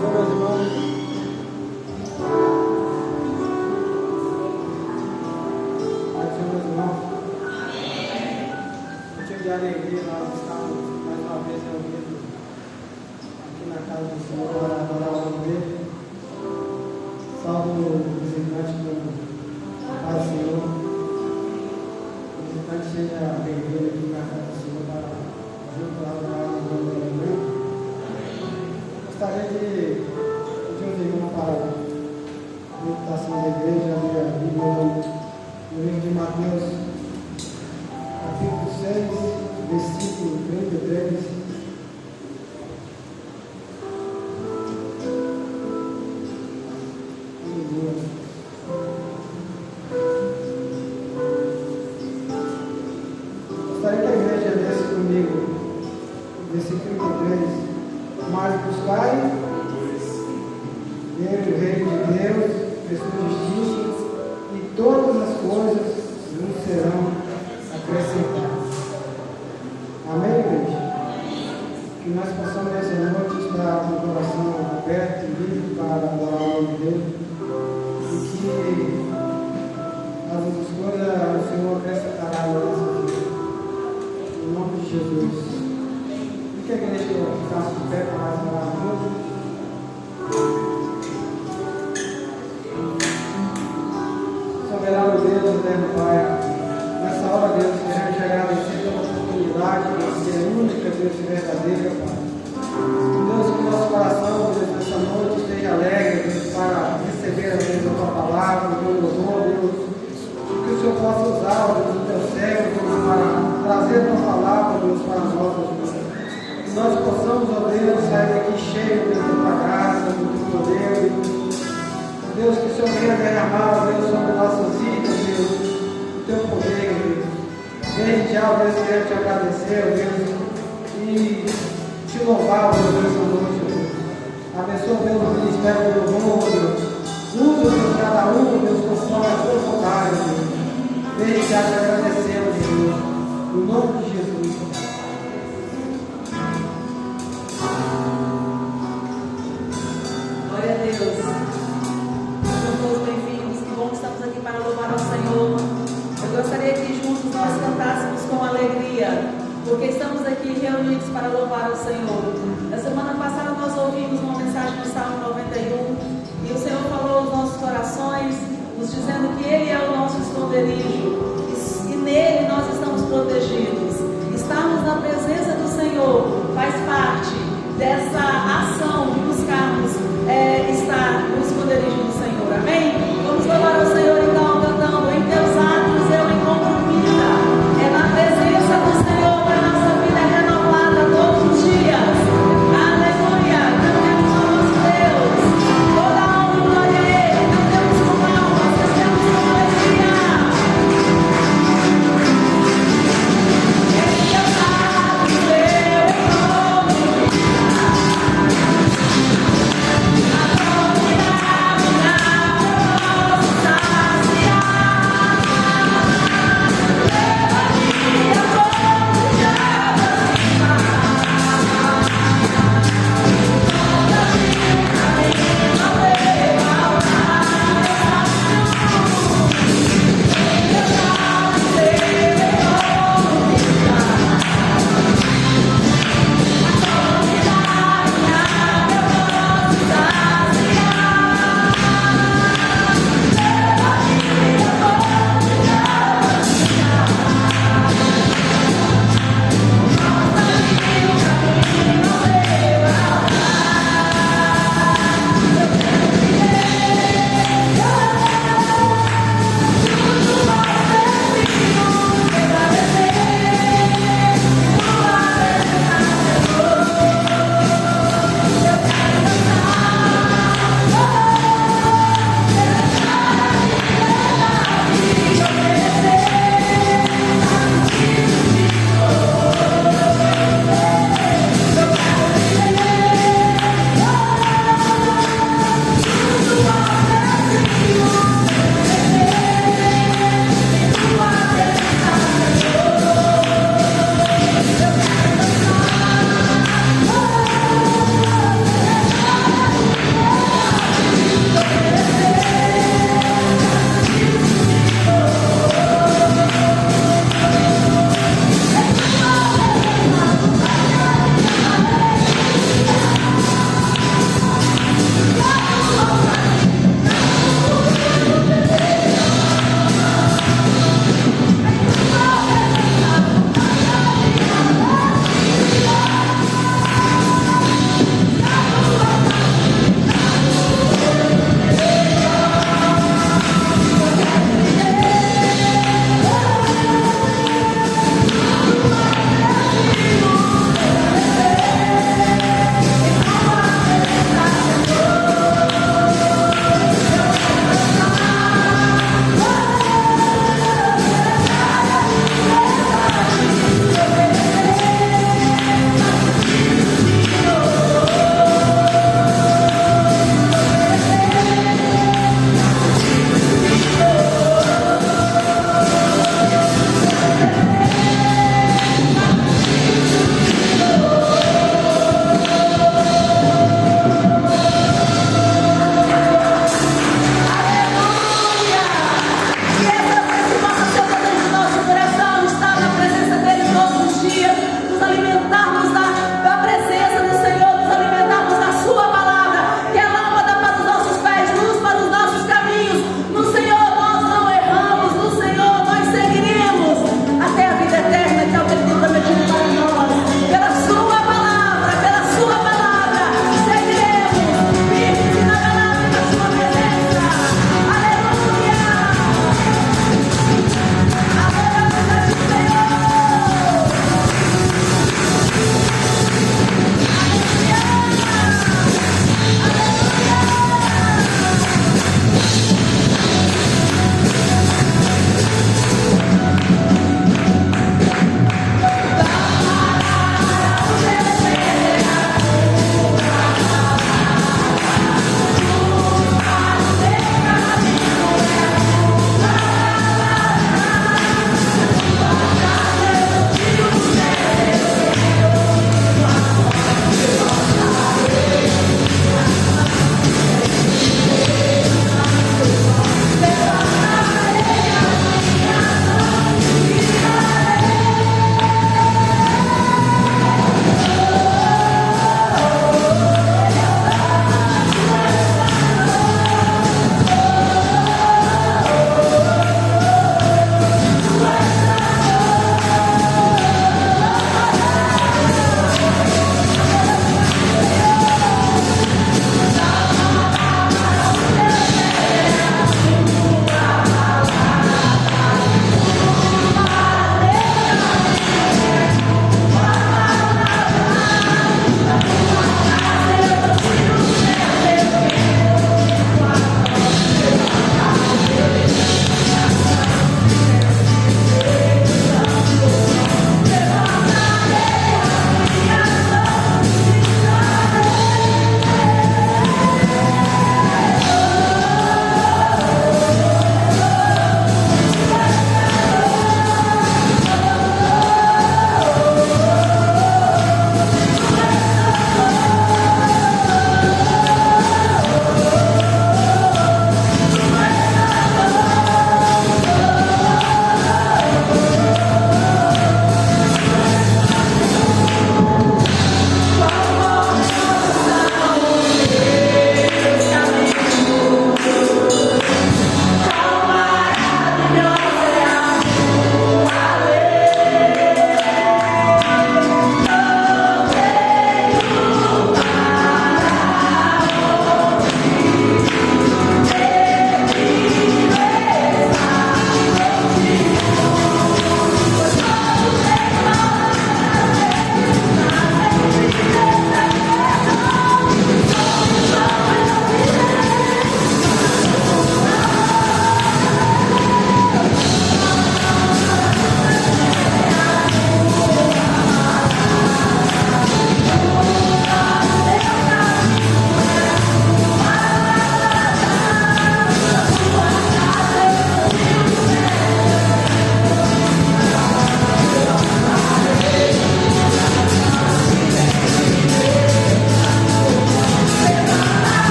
Aleluia.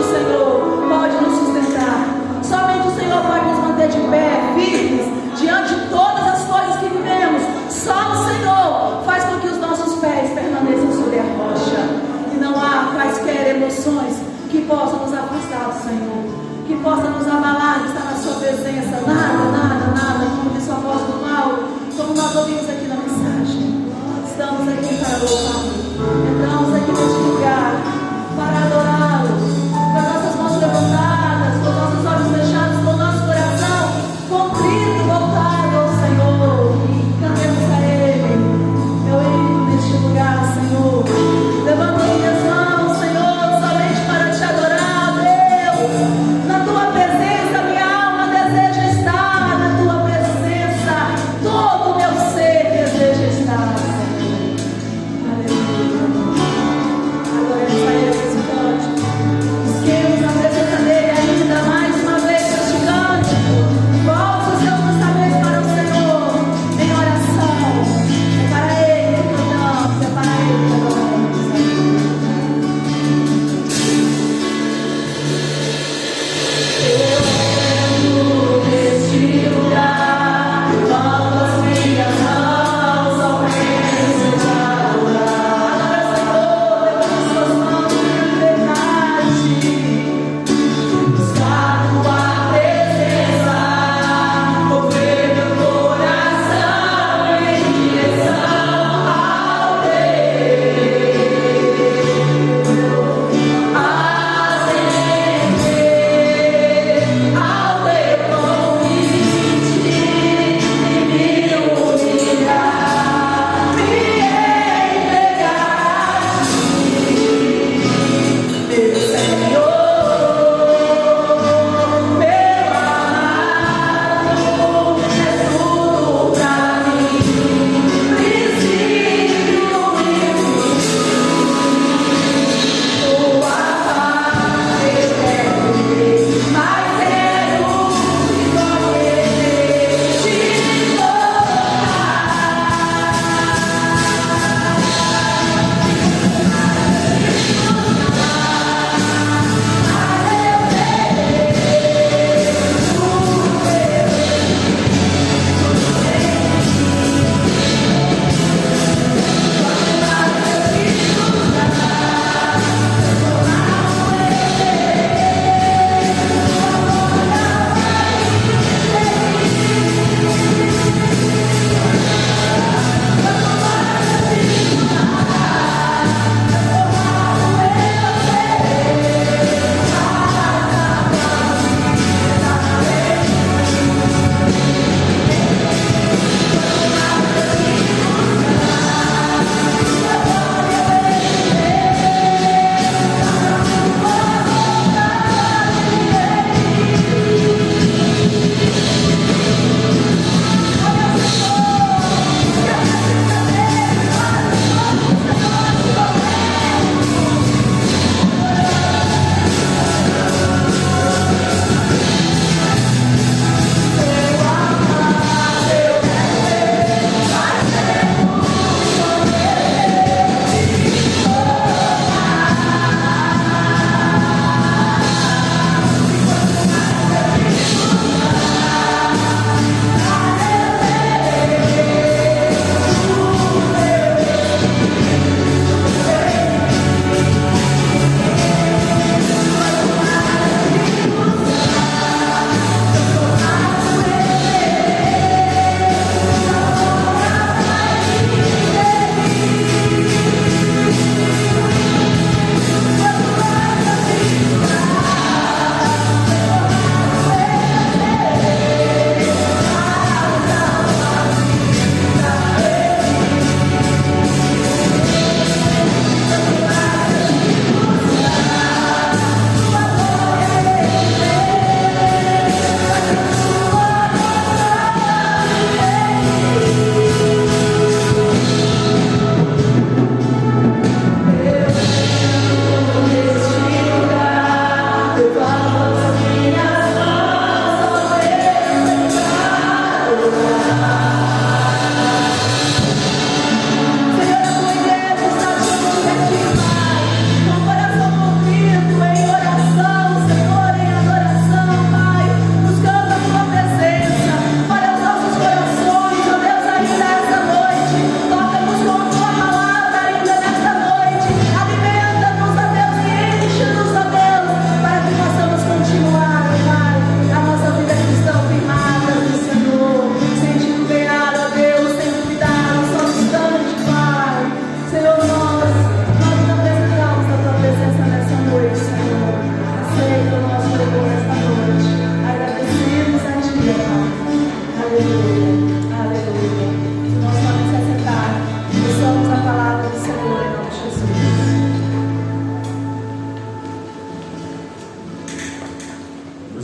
Senhor, pode nos sustentar. Somente o Senhor pode nos manter de pé, firmes, diante de todas as coisas que vivemos. Só o Senhor faz com que os nossos pés permaneçam sobre a rocha. E não há quaisquer emoções que possam nos afastar do Senhor, que possam nos abalar de estar na sua presença. Nada, como disse o apóstolo Paulo, como nós ouvimos aqui na mensagem. Estamos aqui para louvar. Entramos aqui neste lugar para adorá-lo, com as nossas mãos levantadas, com os nossos olhos fechados, com o nosso coração contrito, voltado ao Senhor. Cantemos a Ele. Eu entro neste lugar, Senhor, levanto minhas mãos, Senhor, somente para te adorar, Deus. Na tua presença, minha alma deseja estar. Na tua presença, todo o meu ser deseja estar, Senhor. Aleluia.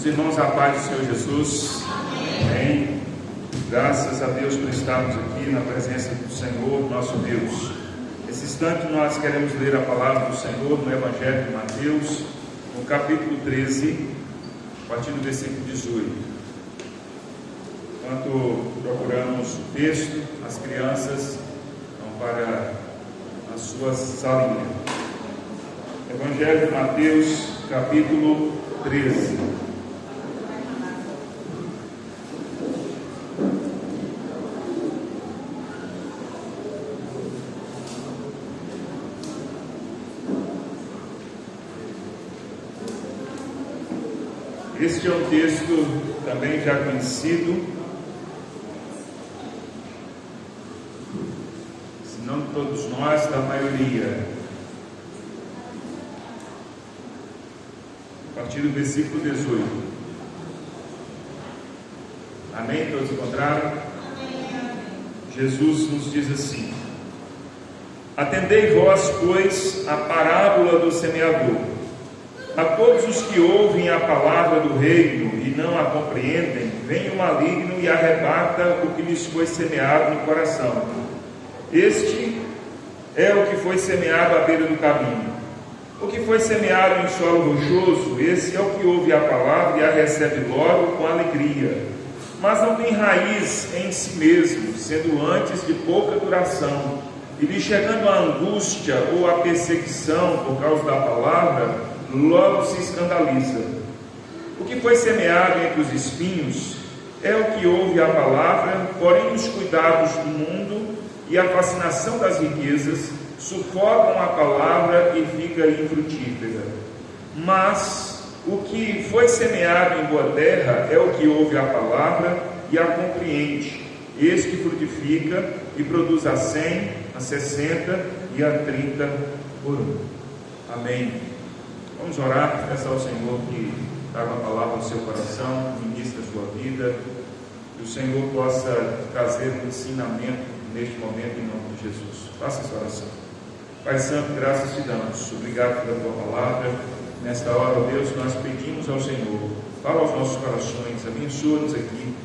Os irmãos, a paz do Senhor Jesus. Amém. Graças a Deus por estarmos aqui na presença do Senhor, nosso Deus. Nesse instante nós queremos ler a palavra do Senhor no Evangelho de Mateus, no capítulo 13, a partir do versículo 18. Enquanto procuramos o texto, as crianças vão para as suas salinhas. Evangelho de Mateus, capítulo 13. Este é um texto também já conhecido, se não de todos nós, da maioria. A partir do versículo 18. Amém? Todos encontraram? Amém. Jesus nos diz assim: Atendei vós, pois, a parábola do semeador. A todos os que ouvem a palavra do reino e não a compreendem, vem o maligno e arrebata o que lhes foi semeado no coração. Este é o que foi semeado à beira do caminho. O que foi semeado em solo rochoso, esse é o que ouve a palavra e a recebe logo com alegria, mas não tem raiz em si mesmo, sendo antes de pouca duração, e lhe chegando a angústia ou a perseguição por causa da palavra, logo se escandaliza. O que foi semeado entre os espinhos é o que ouve a palavra, porém os cuidados do mundo e a fascinação das riquezas sufocam a palavra e fica infrutífera. Mas o que foi semeado em boa terra é o que ouve a palavra e a compreende. Esse que frutifica e produz a 100, a 60 e a 30 por um. Amém. Vamos orar, peço ao Senhor que traga a palavra ao seu coração, ministre a sua vida, que o Senhor possa trazer um ensinamento neste momento em nome de Jesus. Faça essa oração. Pai Santo, graças te damos, obrigado pela tua palavra. Nesta hora, ó Deus, nós pedimos ao Senhor, fala aos nossos corações, abençoa-nos aqui.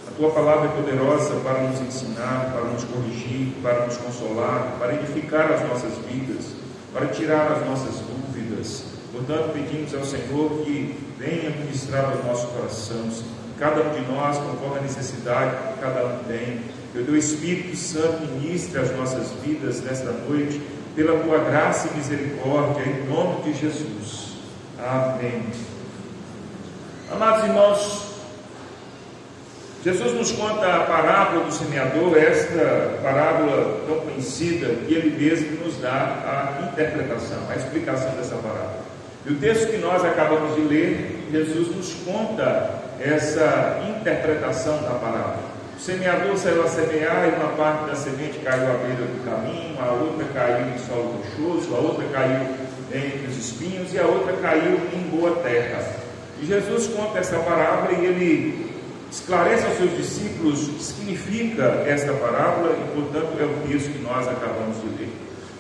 A tua palavra é poderosa para nos ensinar, para nos corrigir, para nos consolar, para edificar as nossas vidas, para tirar as nossas dúvidas. Portanto, pedimos ao Senhor que venha ministrar ao nosso coração, cada um de nós, conforme a necessidade que cada um tem. Que o teu Espírito Santo ministre as nossas vidas nesta noite, pela tua graça e misericórdia, em nome de Jesus. Amém. Amados irmãos, Jesus nos conta a parábola do semeador, esta parábola tão conhecida, que ele mesmo nos dá a interpretação, a explicação dessa parábola. E o texto que nós acabamos de ler, Jesus nos conta essa interpretação da parábola. O semeador saiu a semear e uma parte da semente caiu à beira do caminho, a outra caiu em solo rochoso, a outra caiu entre os espinhos e a outra caiu em boa terra. E Jesus conta essa parábola e ele esclarece aos seus discípulos o que significa esta parábola e, portanto, é o texto que nós acabamos de ler.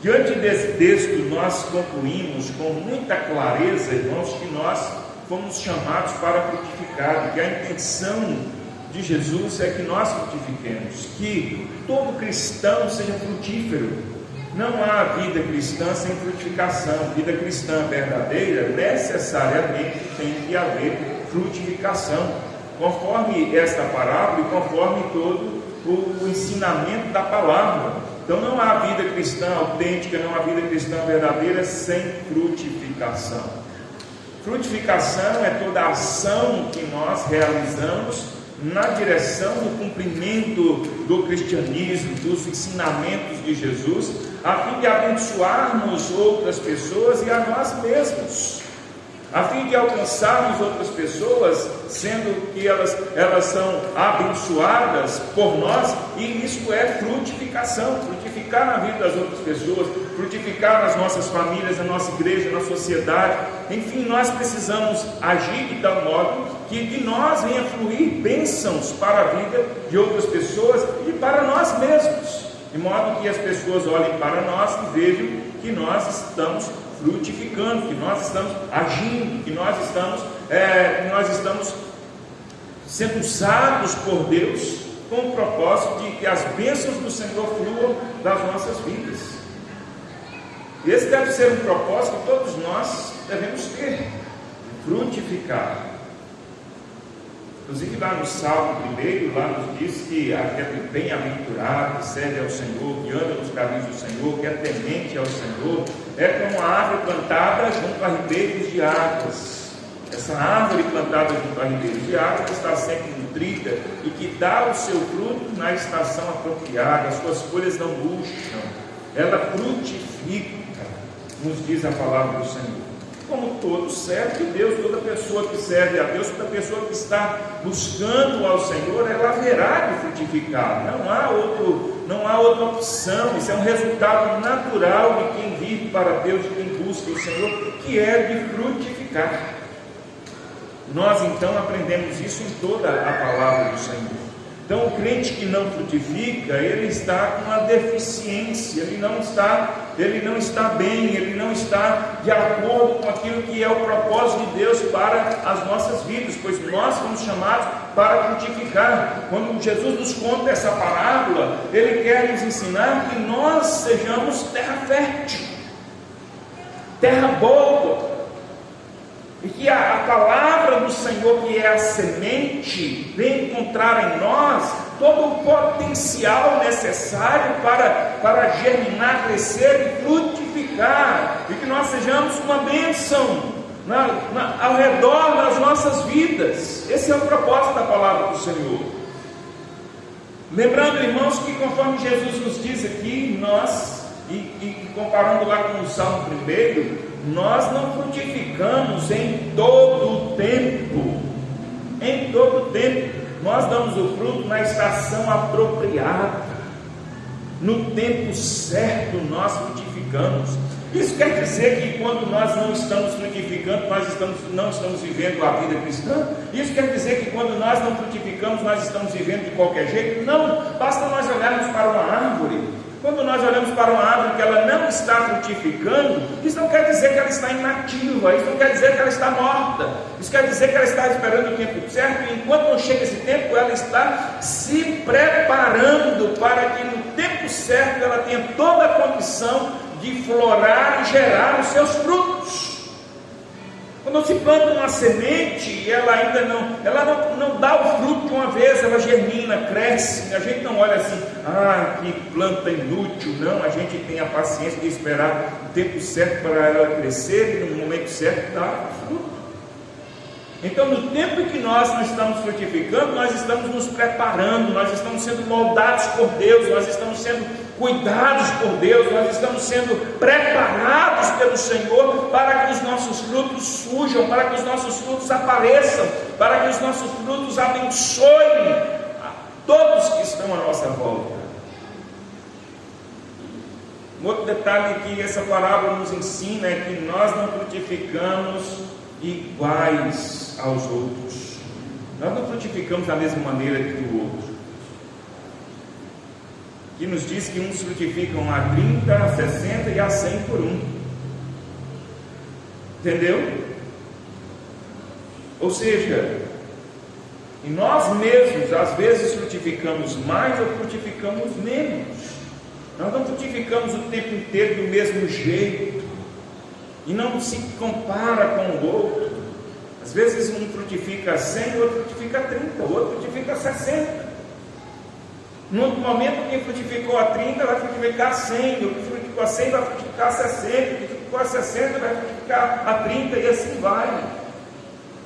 Diante desse texto, nós concluímos com muita clareza, irmãos, que nós fomos chamados para frutificar, que a intenção de Jesus é que nós frutifiquemos, que todo cristão seja frutífero. Não há vida cristã sem frutificação. Vida cristã verdadeira necessariamente tem que haver frutificação, conforme esta parábola e conforme todo o ensinamento da palavra. Então não há vida cristã autêntica, não há vida cristã verdadeira sem frutificação. Frutificação é toda a ação que nós realizamos na direção do cumprimento do cristianismo, dos ensinamentos de Jesus, a fim de abençoarmos outras pessoas e a nós mesmos, a fim de alcançarmos outras pessoas, sendo que elas são abençoadas por nós, e isso é frutificação, frutificar na vida das outras pessoas, frutificar nas nossas famílias, na nossa igreja, na sociedade. Enfim, nós precisamos agir de tal modo que de nós venha fluir bênçãos para a vida de outras pessoas e para nós mesmos, de modo que as pessoas olhem para nós e vejam que nós estamos frutificando, que nós estamos agindo, que nós estamos sendo usados por Deus com o propósito de que as bênçãos do Senhor fluam das nossas vidas. Esse deve ser um propósito que todos nós devemos ter, frutificar. Inclusive lá no Salmo 1, lá nos diz que aquele bem-aventurado que serve ao Senhor, que anda nos caminhos do Senhor, que é temente ao Senhor, é como uma árvore plantada junto a ribeiros de águas. Essa árvore plantada junto a ribeiros de águas está sempre nutrida e que dá o seu fruto na estação apropriada, as suas folhas não murcham, ela frutifica, nos diz a palavra do Senhor. Como todo servo de Deus, toda pessoa que serve a Deus, toda pessoa que está buscando ao Senhor, ela haverá de frutificar. Não há outra opção. Isso é um resultado natural de quem vive para Deus, de quem busca o Senhor, que é de frutificar. Nós então aprendemos isso em toda a palavra do Senhor. Então o crente que não frutifica, ele está com uma deficiência, ele não está bem, ele não está de acordo com aquilo que é o propósito de Deus para as nossas vidas, pois nós fomos chamados para frutificar. Quando Jesus nos conta essa parábola, ele quer nos ensinar que nós sejamos terra fértil, terra boa, e que a palavra do Senhor, que é a semente, vem encontrar em nós todo o potencial necessário para germinar, crescer e frutificar, e que nós sejamos uma bênção ao redor das nossas vidas. Esse é o propósito da palavra do Senhor. Lembrando, irmãos, que conforme Jesus nos diz aqui, nós, e comparando lá com o Salmo 1, nós não frutificamos em todo o tempo. Em todo o tempo. Nós damos o fruto na estação apropriada. No tempo certo nós frutificamos. Isso quer dizer que quando nós não estamos frutificando, nós não estamos vivendo a vida cristã? Isso quer dizer que quando nós não frutificamos, nós estamos vivendo de qualquer jeito? Não, basta nós olharmos para uma árvore. Quando nós olhamos para uma árvore que ela não está frutificando, isso não quer dizer que ela está inativa, isso não quer dizer que ela está morta, isso quer dizer que ela está esperando o tempo certo, e enquanto não chega esse tempo, ela está se preparando para que no tempo certo ela tenha toda a condição de florar e gerar os seus frutos. Quando se planta uma semente, ela ainda não dá o fruto de uma vez, ela germina, cresce. A gente não olha assim, que planta inútil. Não, a gente tem a paciência de esperar o tempo certo para ela crescer e no momento certo dar fruto. Então, no tempo em que nós não estamos frutificando, nós estamos nos preparando, nós estamos sendo moldados por Deus, nós estamos sendo cuidados por Deus, nós estamos sendo preparados pelo Senhor para que os nossos frutos surjam, para que os nossos frutos apareçam, para que os nossos frutos abençoem a todos que estão à nossa volta. Um outro detalhe que essa parábola nos ensina é que nós não frutificamos iguais aos outros. Nós não frutificamos da mesma maneira que o outro. Que nos diz que uns frutificam a 30, a 60 e a 100 por um. Entendeu? Ou seja, e nós mesmos às vezes frutificamos mais ou frutificamos menos. Nós não frutificamos o tempo inteiro do mesmo jeito e não se compara com o outro. Às vezes um frutifica 100, o outro frutifica 30, o outro frutifica 60. No outro momento, quem frutificou a 30 vai frutificar a 100, o que frutificou a 100 vai frutificar a 60, o que frutificou a 60 vai frutificar a 30 e assim vai.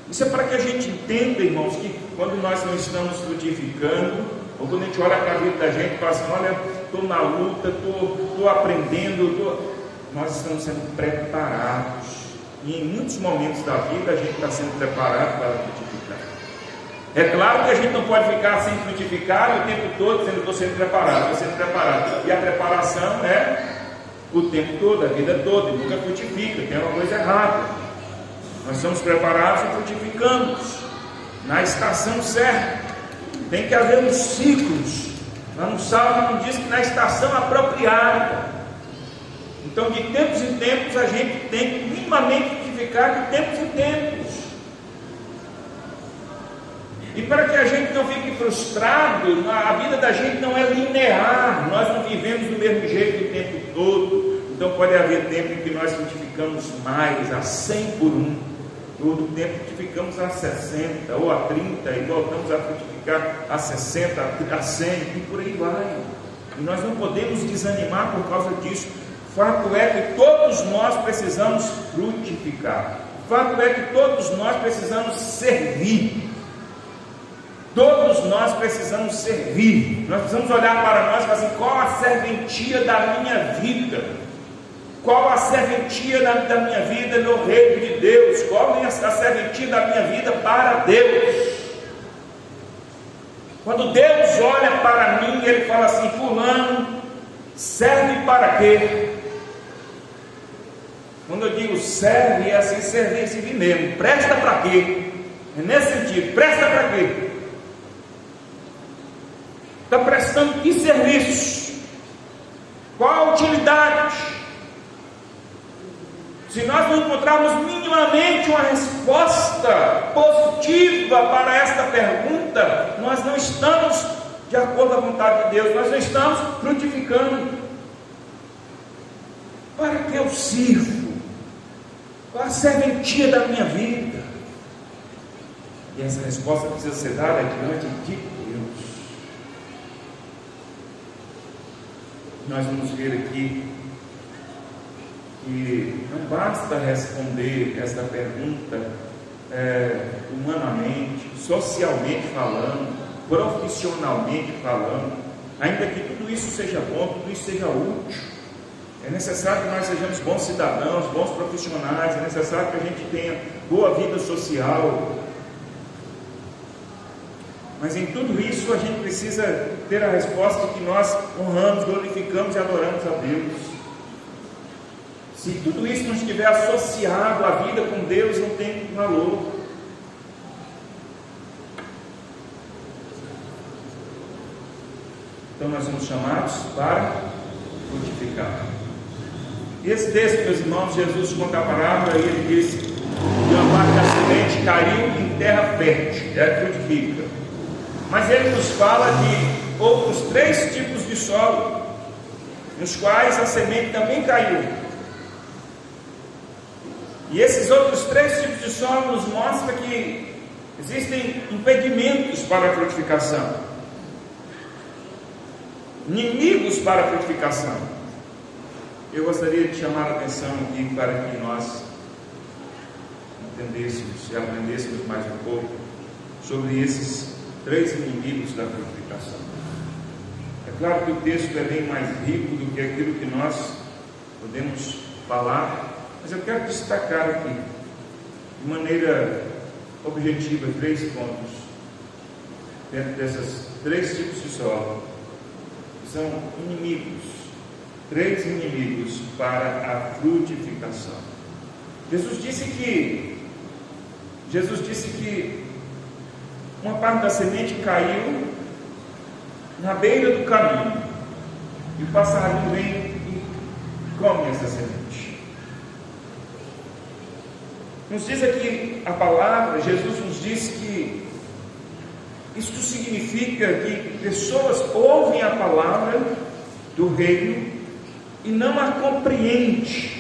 Isso é para que a gente entenda, irmãos, que quando nós não estamos frutificando, ou quando a gente olha para a vida da gente e fala assim, olha, estou na luta, estou aprendendo, nós estamos sendo preparados. E em muitos momentos da vida a gente está sendo preparado para frutificar. É claro que a gente não pode ficar sem frutificar o tempo todo dizendo estou sendo preparado, E a preparação é o tempo todo, a vida toda, e nunca frutifica, tem uma coisa errada. Nós somos preparados e frutificamos na estação certa. Tem que haver uns ciclos. Lá no Salmo não diz que na estação apropriada. Então, de tempos em tempos, a gente tem que minimamente frutificar de tempos em tempos. E para que a gente não fique frustrado, a vida da gente não é linear, nós não vivemos do mesmo jeito o tempo todo. Então pode haver tempo em que nós frutificamos mais, a 100 por 1, outro tempo frutificamos a 60 ou a 30 e voltamos a frutificar a 60, a 100 e por aí vai. E nós não podemos desanimar por causa disso. O fato é que todos nós precisamos frutificar, o fato é que todos nós precisamos servir. Todos nós precisamos servir. Nós precisamos olhar para nós e falar assim: qual a serventia da minha vida? Qual a serventia da minha vida no reino de Deus? Qual a serventia da minha vida para Deus? Quando Deus olha para mim, Ele fala assim: fulano, serve para quê? Quando eu digo serve, é assim, servir mesmo. Presta para quê? É nesse sentido, presta para quê? Está prestando que serviço? Qual a utilidade? Se nós não encontrarmos minimamente uma resposta positiva para esta pergunta, nós não estamos de acordo com a vontade de Deus, nós não estamos frutificando. Para que eu sirvo? Qual a serventia da minha vida? E essa resposta precisa ser dada diante de Deus. Nós vamos ver aqui que não basta responder esta pergunta humanamente, socialmente falando, profissionalmente falando, ainda que tudo isso seja bom, tudo isso seja útil. É necessário que nós sejamos bons cidadãos, bons profissionais, é necessário que a gente tenha boa vida social. Mas em tudo isso a gente precisa ter a resposta que nós honramos, glorificamos e adoramos a Deus. Se tudo isso não estiver associado à vida com Deus, não tem valor. Então nós somos chamados para frutificar. E esse texto, meus irmãos, Jesus conta a parábola e ele diz que uma parte da semente caiu em terra fértil, frutifica. Mas ele nos fala de outros 3 tipos de solo, nos quais a semente também caiu. E esses outros 3 tipos de solo nos mostram que existem impedimentos para a frutificação, inimigos para a frutificação. Eu gostaria de chamar a atenção aqui para que nós entendêssemos e aprendêssemos mais um pouco sobre esses 3 inimigos da frutificação. É claro que o texto é bem mais rico do que aquilo que nós podemos falar, mas eu quero destacar aqui, de maneira objetiva, 3 pontos, dentro desses 3 tipos de solo, que são inimigos, 3 inimigos para a frutificação. Jesus disse que uma parte da semente caiu na beira do caminho, e o passarinho vem e come essa semente. Nos diz aqui a palavra, Jesus nos diz que isto significa que pessoas ouvem a palavra do reino e não a compreendem.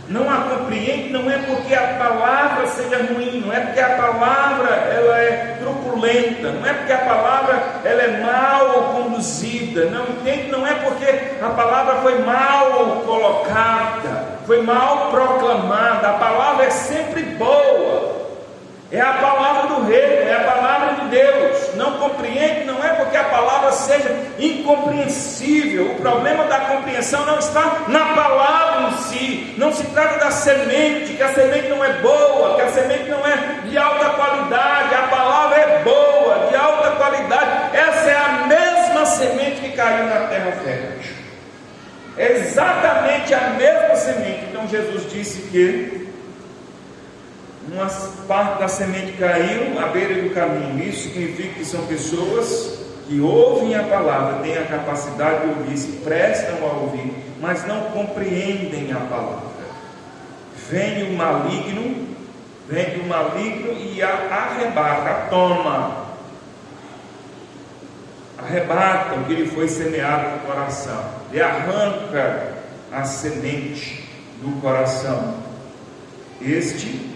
Não a compreende, não é porque a palavra seja ruim, não é porque a palavra ela é truculenta, não é porque a palavra ela é mal conduzida, não entende, não é porque a palavra foi mal colocada, foi mal proclamada. A palavra é sempre boa, é a palavra do reino, é a palavra de Deus. Não compreende, não é porque a palavra seja incompreensível. O problema da compreensão não está na palavra em si. Não se trata da semente, que a semente não é boa, que a semente não é de alta qualidade. A palavra é boa, de alta qualidade. Essa é a mesma semente que caiu na terra fértil. É exatamente a mesma semente. Então Jesus disse que uma parte da semente caiu à beira do caminho. Isso significa que são pessoas que ouvem a palavra, têm a capacidade de ouvir, se prestam a ouvir mas não compreendem a palavra. Vem o maligno e arrebata, toma. Arrebata o que lhe foi semeado no coração, e arranca a semente do coração. Este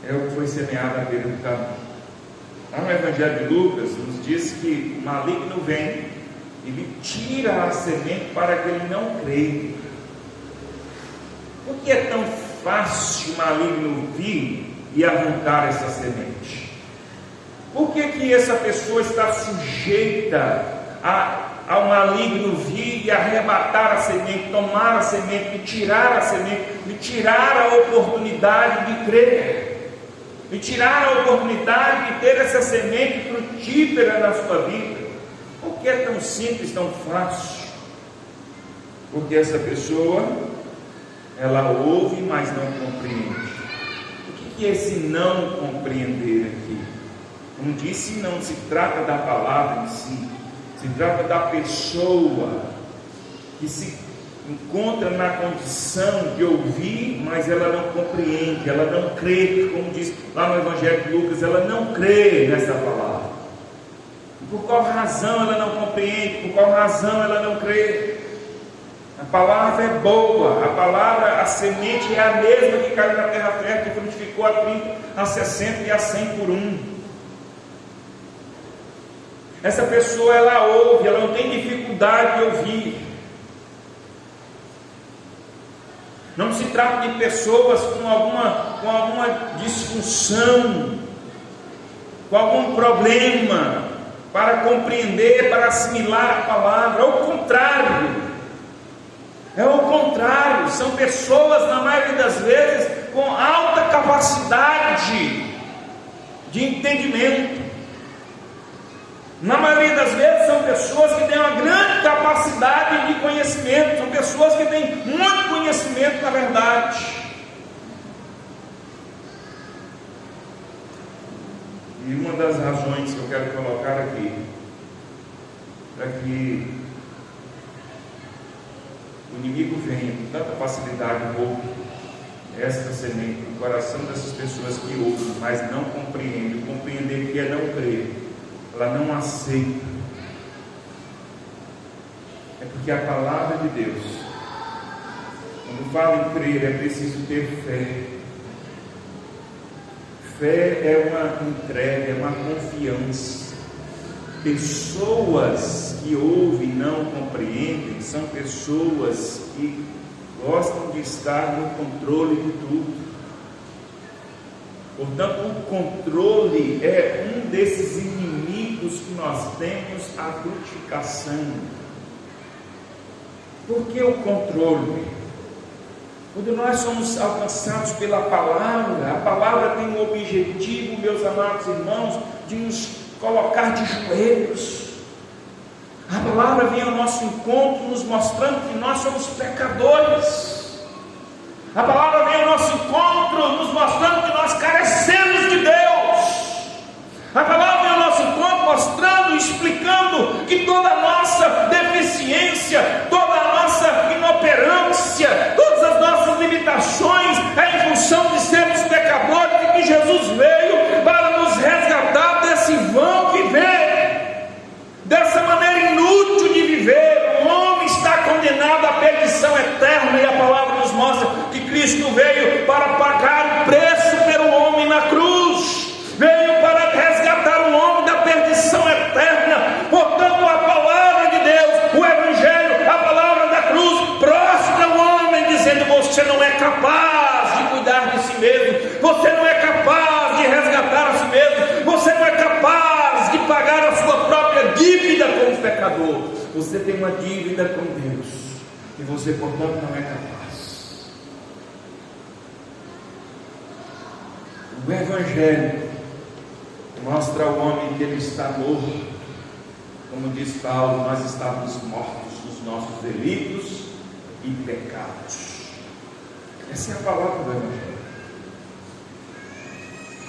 é o que foi semeado à beira do caminho. Lá no Evangelho de Lucas nos diz que o maligno vem e lhe tira a semente para que ele não creia. Por que é tão fácil o maligno vir e arrancar essa semente? Por que essa pessoa está sujeita ao maligno vir e arrebatar a semente, tomar a semente, lhe tirar a semente, lhe tirar a oportunidade de crer, lhe tirar a oportunidade de ter essa semente frutífera na sua vida? Por que é tão simples, tão fácil? Porque essa pessoa, ela ouve, mas não compreende. O que é esse não compreender aqui? Como disse, não se trata da palavra em si, se trata da pessoa que se encontra na condição de ouvir, mas ela não compreende, ela não crê, como diz lá no Evangelho de Lucas, ela não crê nessa palavra. E por qual razão ela não compreende? Por qual razão ela não crê? A palavra é boa, a palavra, a semente é a mesma que caiu na terra fértil, que frutificou a 30, a 60 e a 100 por um. Essa pessoa, ela ouve, ela não tem dificuldade de ouvir. Não se trata de pessoas com alguma disfunção, com algum problema para compreender, para assimilar a palavra. É o contrário, são pessoas, na maioria das vezes, com alta capacidade de entendimento. Na maioria das vezes são pessoas que têm uma grande capacidade de conhecimento, são pessoas que têm muito conhecimento, na verdade. E uma das razões que eu quero colocar aqui, para que o inimigo venha com tanta facilidade e roube esta semente no coração dessas pessoas que ouvem, mas não compreendem. Compreender que é não crer, ela não aceita. É porque a palavra de Deus, quando fala em crer, é preciso ter fé. Fé é uma entrega, é uma confiança. Pessoas que ouvem e não compreendem são pessoas que gostam de estar no controle de tudo. Portanto, o controle é um desses inimigos que nós temos, a frutificação. Por que o controle? Quando nós somos alcançados pela palavra, a palavra tem o objetivo, meus amados irmãos, de nos colocar de joelhos. A palavra vem ao nosso encontro, nos mostrando que nós somos pecadores. A palavra vem ao nosso encontro, nos mostrando que nós carecemos de Deus. A palavra vem ao nosso encontro, mostrando, explicando que toda a nossa deficiência, toda a nossa inoperância, todas as nossas limitações é em função de sermos pecadores, e que Jesus veio para nos resgatar desse vão viver, dessa maneira inútil de viver. O homem está condenado à perdição eterna, e a palavra nos mostra que Cristo veio para pagar o preço pelo homem na cruz, veio para resgatar o homem da perdição eterna. Portanto, a palavra de Deus, o Evangelho, a palavra da cruz, prostra o homem, dizendo: você não é capaz de cuidar de si mesmo, você não é capaz de resgatar a si mesmo, você não é capaz de pagar a sua própria dívida como pecador. Você tem uma dívida com Deus, e você, portanto, não é capaz. O Evangelho mostra ao homem que ele está morto. Como diz Paulo, nós estávamos mortos nos nossos delitos e pecados. Essa é a palavra do Evangelho.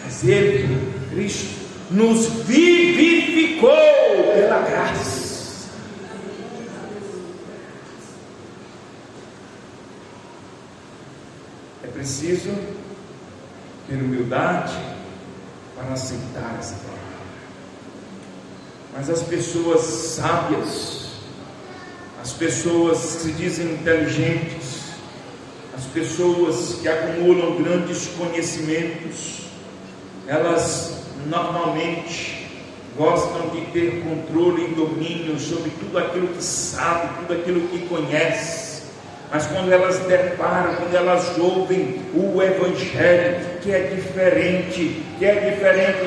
Mas Ele, Cristo, nos vivificou pela graça. preciso ter humildade para aceitar essa palavra. Mas as pessoas sábias, as pessoas que se dizem inteligentes, as pessoas que acumulam grandes conhecimentos, elas normalmente gostam de ter controle e domínio sobre tudo aquilo que sabe, tudo aquilo que conhece. Mas quando elas deparam, quando elas ouvem o Evangelho, que é diferente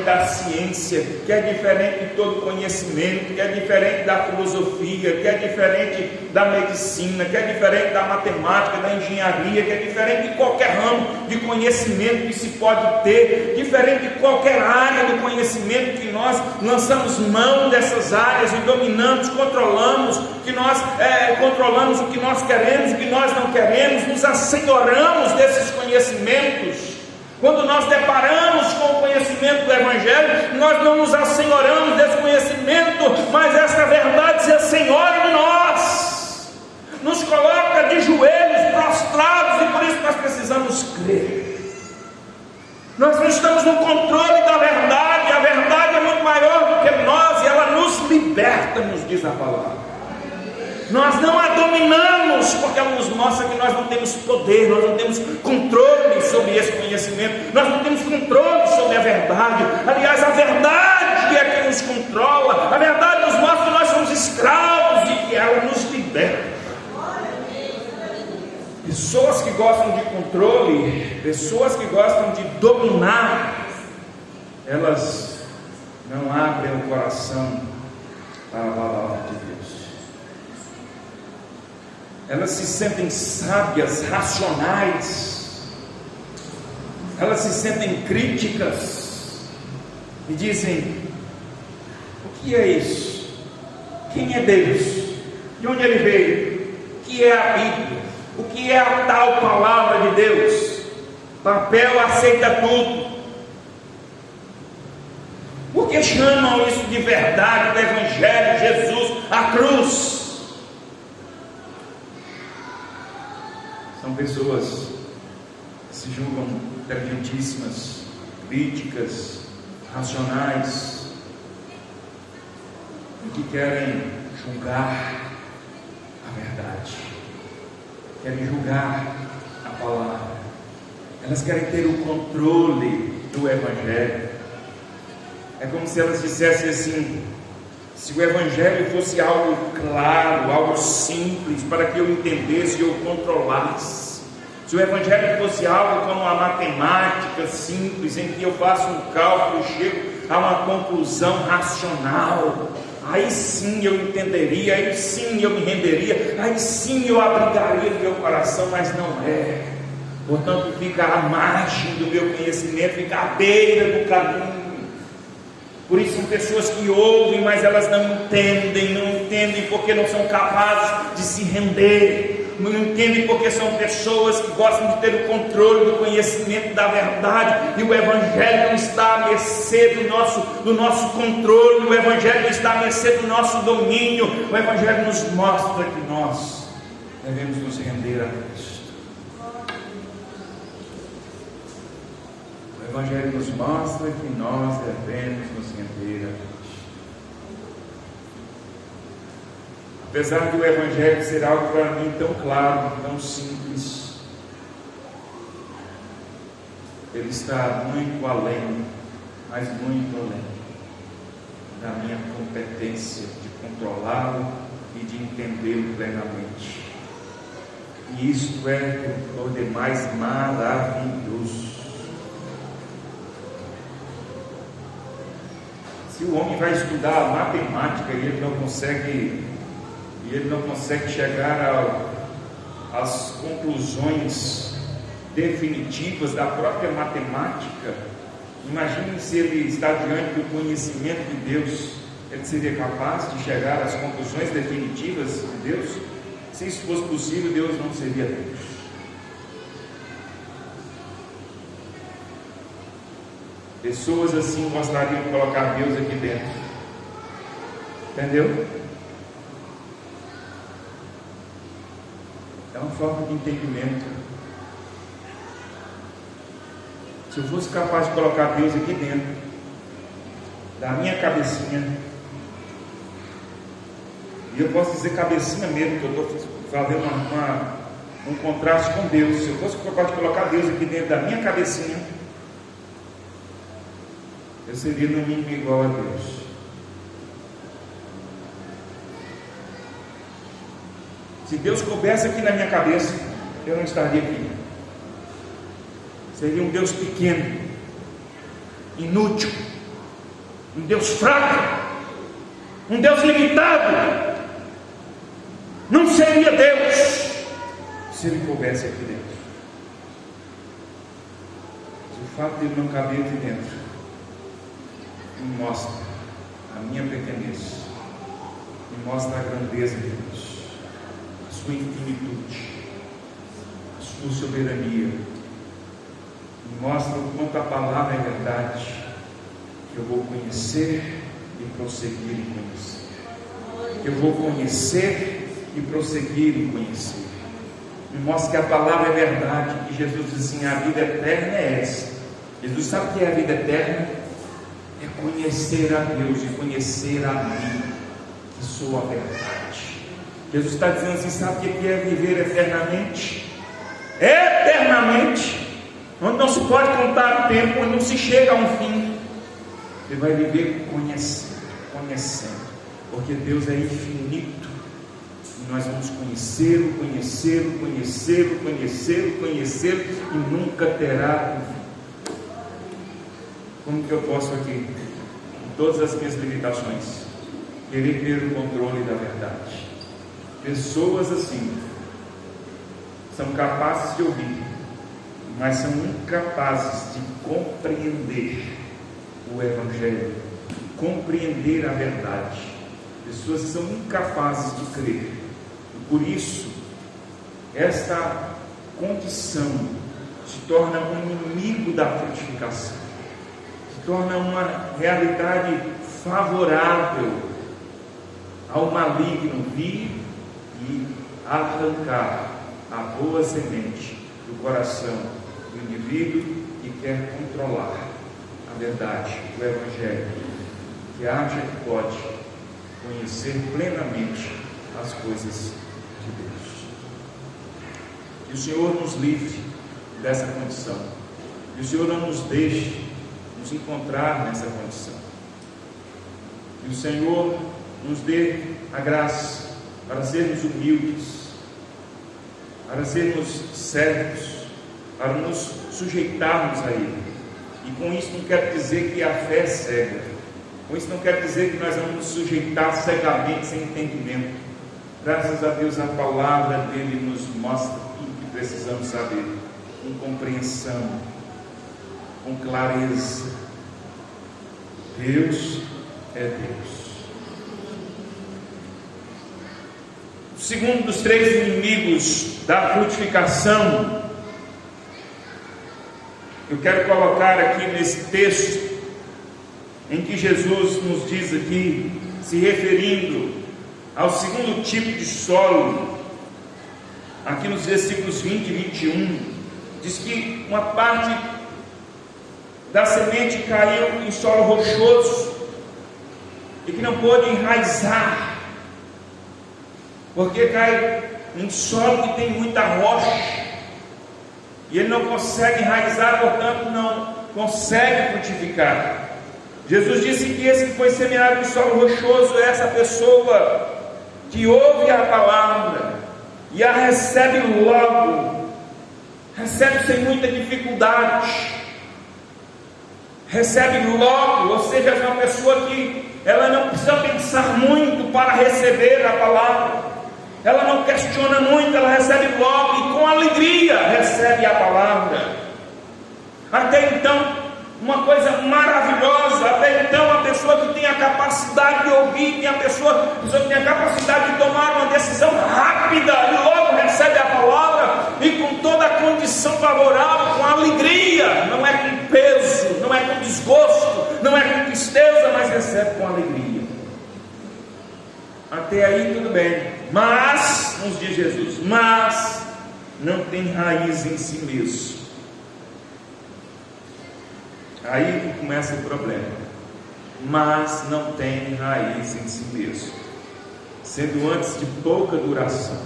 da ciência, que é diferente de todo conhecimento, que é diferente da filosofia, que é diferente da medicina, que é diferente da matemática, da engenharia, que é diferente de qualquer ramo de conhecimento que se pode ter, diferente de qualquer área do conhecimento que nós lançamos mão dessas áreas e dominamos, controlamos, que nós controlamos o que nós queremos, o que nós não queremos, nos assenhoramos desses conhecimentos. Quando nós deparamos com o conhecimento do Evangelho, nós não nos assenhoramos desse conhecimento, mas essa verdade se assenhora de nós, nos coloca de joelhos prostrados, e por isso nós precisamos crer. Nós não estamos no controle da verdade, a verdade é muito maior do que nós, e ela nos liberta, nos diz a palavra. Nós não a dominamos, porque ela nos mostra que nós não temos poder, nós não temos controle sobre esse conhecimento, nós não temos controle sobre a verdade. Aliás, a verdade é que nos controla, a verdade nos mostra que nós somos escravos e que ela nos liberta. Pessoas que gostam de controle, pessoas que gostam de dominar, elas não abrem o coração para a palavra de Deus. Elas se sentem sábias, racionais, elas se sentem críticas e dizem: o que é isso? Quem é Deus? De onde ele veio? O que é a Bíblia? O que é a tal palavra de Deus? Papel aceita tudo. Por que chamam isso de verdade, do Evangelho, Jesus, a cruz? São pessoas que se julgam inteligentíssimas, críticas, racionais, e que querem julgar a verdade, querem julgar a palavra. Elas querem ter o controle do Evangelho. É como se elas dissessem assim: se o Evangelho fosse algo claro, algo simples, para que eu entendesse e eu controlasse, se o Evangelho fosse algo como uma matemática simples, em que eu faço um cálculo e chego a uma conclusão racional, aí sim eu entenderia, aí sim eu me renderia, aí sim eu abrigaria no meu coração, mas não é. Portanto, fica à margem do meu conhecimento, fica à beira do caminho. Por isso são pessoas que ouvem, mas elas não entendem porque não são capazes de se render, não entendem porque são pessoas que gostam de ter o controle do conhecimento da verdade, e o Evangelho não está à mercê do nosso controle, o Evangelho não está à mercê do nosso domínio. O Evangelho nos mostra que nós devemos nos render a Cristo. O Evangelho nos mostra que nós devemos nos render a Cristo. Apesar de o Evangelho ser algo para mim tão claro, tão simples, ele está muito além, mas muito além da minha competência de controlá-lo e de entendê-lo plenamente. E isto é por demais maravilhoso. Se o homem vai estudar matemática e ele não consegue chegar às conclusões definitivas da própria matemática, imagine se ele está diante do conhecimento de Deus, ele seria capaz de chegar às conclusões definitivas de Deus? Se isso fosse possível, Deus não seria Deus. Pessoas assim gostariam de colocar Deus aqui dentro. Entendeu? É uma forma de entendimento. Se eu fosse capaz de colocar Deus aqui dentro da minha cabecinha, e eu posso dizer cabecinha mesmo, que eu estou fazendo um contraste com Deus. Se eu fosse capaz de colocar Deus aqui dentro da minha cabecinha, eu seria no mínimo igual a Deus. Se Deus coubesse aqui na minha cabeça, eu não estaria aqui. Seria um Deus pequeno, inútil, um Deus fraco, um Deus limitado. Não seria Deus se Ele coubesse aqui dentro. Mas o fato de Ele não caber aqui dentro me mostra a minha pequenez, me mostra a grandeza de Deus, a sua infinitude, a sua soberania, me mostra o quanto a palavra é verdade, que eu vou conhecer e prosseguir em conhecer, que eu vou conhecer e prosseguir em conhecer. Me mostra que a palavra é verdade, que Jesus diz assim: a vida eterna é essa. Jesus sabe o que é a vida eterna? É conhecer a Deus e conhecer a mim, que sou a verdade. Jesus está dizendo assim: sabe o que é viver eternamente? Eternamente, onde não se pode contar o tempo, onde não se chega a um fim. Você vai viver conhecendo, porque Deus é infinito. E nós vamos conhecê-lo e nunca terá um fim. Como que eu posso aqui, com todas as minhas limitações, querer ter o controle da verdade? Pessoas assim são capazes de ouvir, mas são incapazes de compreender o Evangelho, compreender a verdade. Pessoas que são incapazes de crer. E por isso, esta condição se torna um inimigo da frutificação, se torna uma realidade favorável ao maligno vir e arrancar a boa semente do coração do indivíduo que quer controlar a verdade, o Evangelho, que acha que pode conhecer plenamente as coisas de Deus. Que o Senhor nos livre dessa condição, que o Senhor não nos deixe nos encontrar nessa condição, que o Senhor nos dê a graça para sermos humildes, para sermos servos, para nos sujeitarmos a Ele. E com isso não quero dizer que a fé é cega, com isso não quero dizer que nós vamos nos sujeitar cegamente, sem entendimento. Graças a Deus, a palavra dele nos mostra tudo que precisamos saber, com compreensão, com clareza. Deus é Deus. O segundo dos três inimigos da frutificação, eu quero colocar aqui nesse texto, em que Jesus nos diz aqui, se referindo ao segundo tipo de solo, aqui nos versículos 20 e 21, diz que uma parte da semente caiu em solo rochoso e que não pôde enraizar, porque cai em solo que tem muita rocha e ele não consegue enraizar, portanto não consegue frutificar. Jesus disse que esse que foi semeado em solo rochoso é essa pessoa que ouve a palavra e a recebe logo, recebe sem muita dificuldade, recebe logo, ou seja, é uma pessoa que ela não precisa pensar muito para receber a palavra, ela não questiona muito, ela recebe logo e com alegria recebe a palavra. Até então, uma coisa maravilhosa. Até então, a pessoa que tem a capacidade de ouvir, tem a pessoa que tem a capacidade de tomar uma decisão rápida e logo recebe a palavra e com toda a condição favorável, com alegria, não é com peso, não é com desgosto, não é com tristeza, mas recebe com alegria. Até aí tudo bem, mas, nos diz Jesus, mas não tem raiz em si mesmo. Aí que começa o problema. Mas não tem raiz em si mesmo, sendo antes de pouca duração.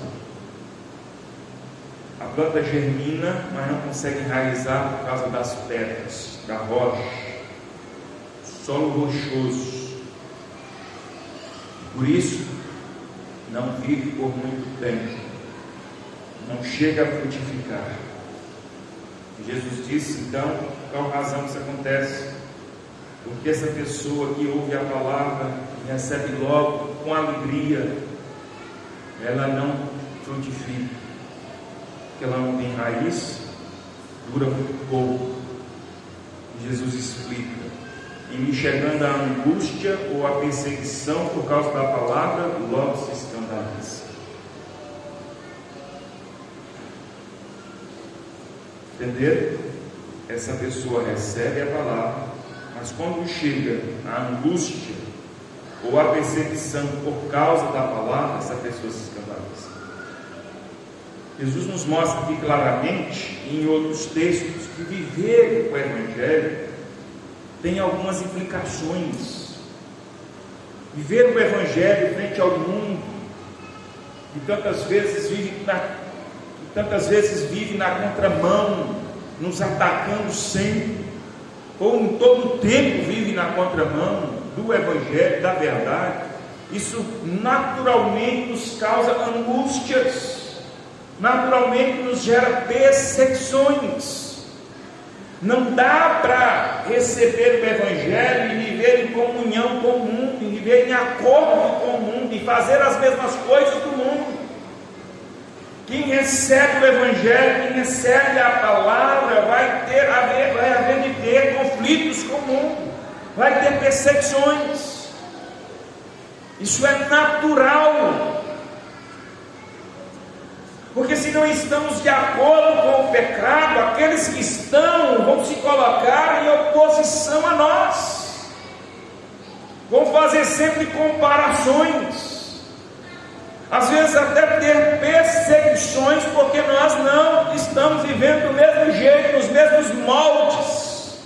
A planta germina, mas não consegue enraizar por causa das pedras, da rocha, solo rochoso. Por isso, não vive por muito tempo, não chega a frutificar. Jesus disse, então, qual razão isso acontece? Porque essa pessoa que ouve a palavra e recebe logo com alegria, ela não frutifica, porque ela não tem raiz, dura muito pouco. Jesus explica: e me chegando a angústia ou a perseguição por causa da palavra, logo se escandaliza. Entenderam? Essa pessoa recebe a palavra, mas quando chega a angústia ou a perseguição por causa da palavra, essa pessoa se escandaliza. Jesus nos mostra aqui claramente, em outros textos, que viver o Evangelho tem algumas implicações. Viver o Evangelho frente ao mundo, que tantas vezes vive na contramão, nos atacando sempre, ou em todo o tempo vive na contramão do Evangelho, da verdade, isso naturalmente nos causa angústias, naturalmente nos gera perseguições. Não dá para receber o Evangelho e viver em comunhão com o mundo, e viver em acordo com o mundo, e fazer as mesmas coisas do mundo. Quem recebe o Evangelho, quem recebe a palavra, vai haver de ter conflitos com o mundo, vai ter perseguições. Isso é natural, porque se não estamos de acordo com o pecado, aqueles que estão vão se colocar em oposição a nós, vão fazer sempre comparações, às vezes até ter perseguições, porque nós não estamos vivendo do mesmo jeito, nos mesmos moldes,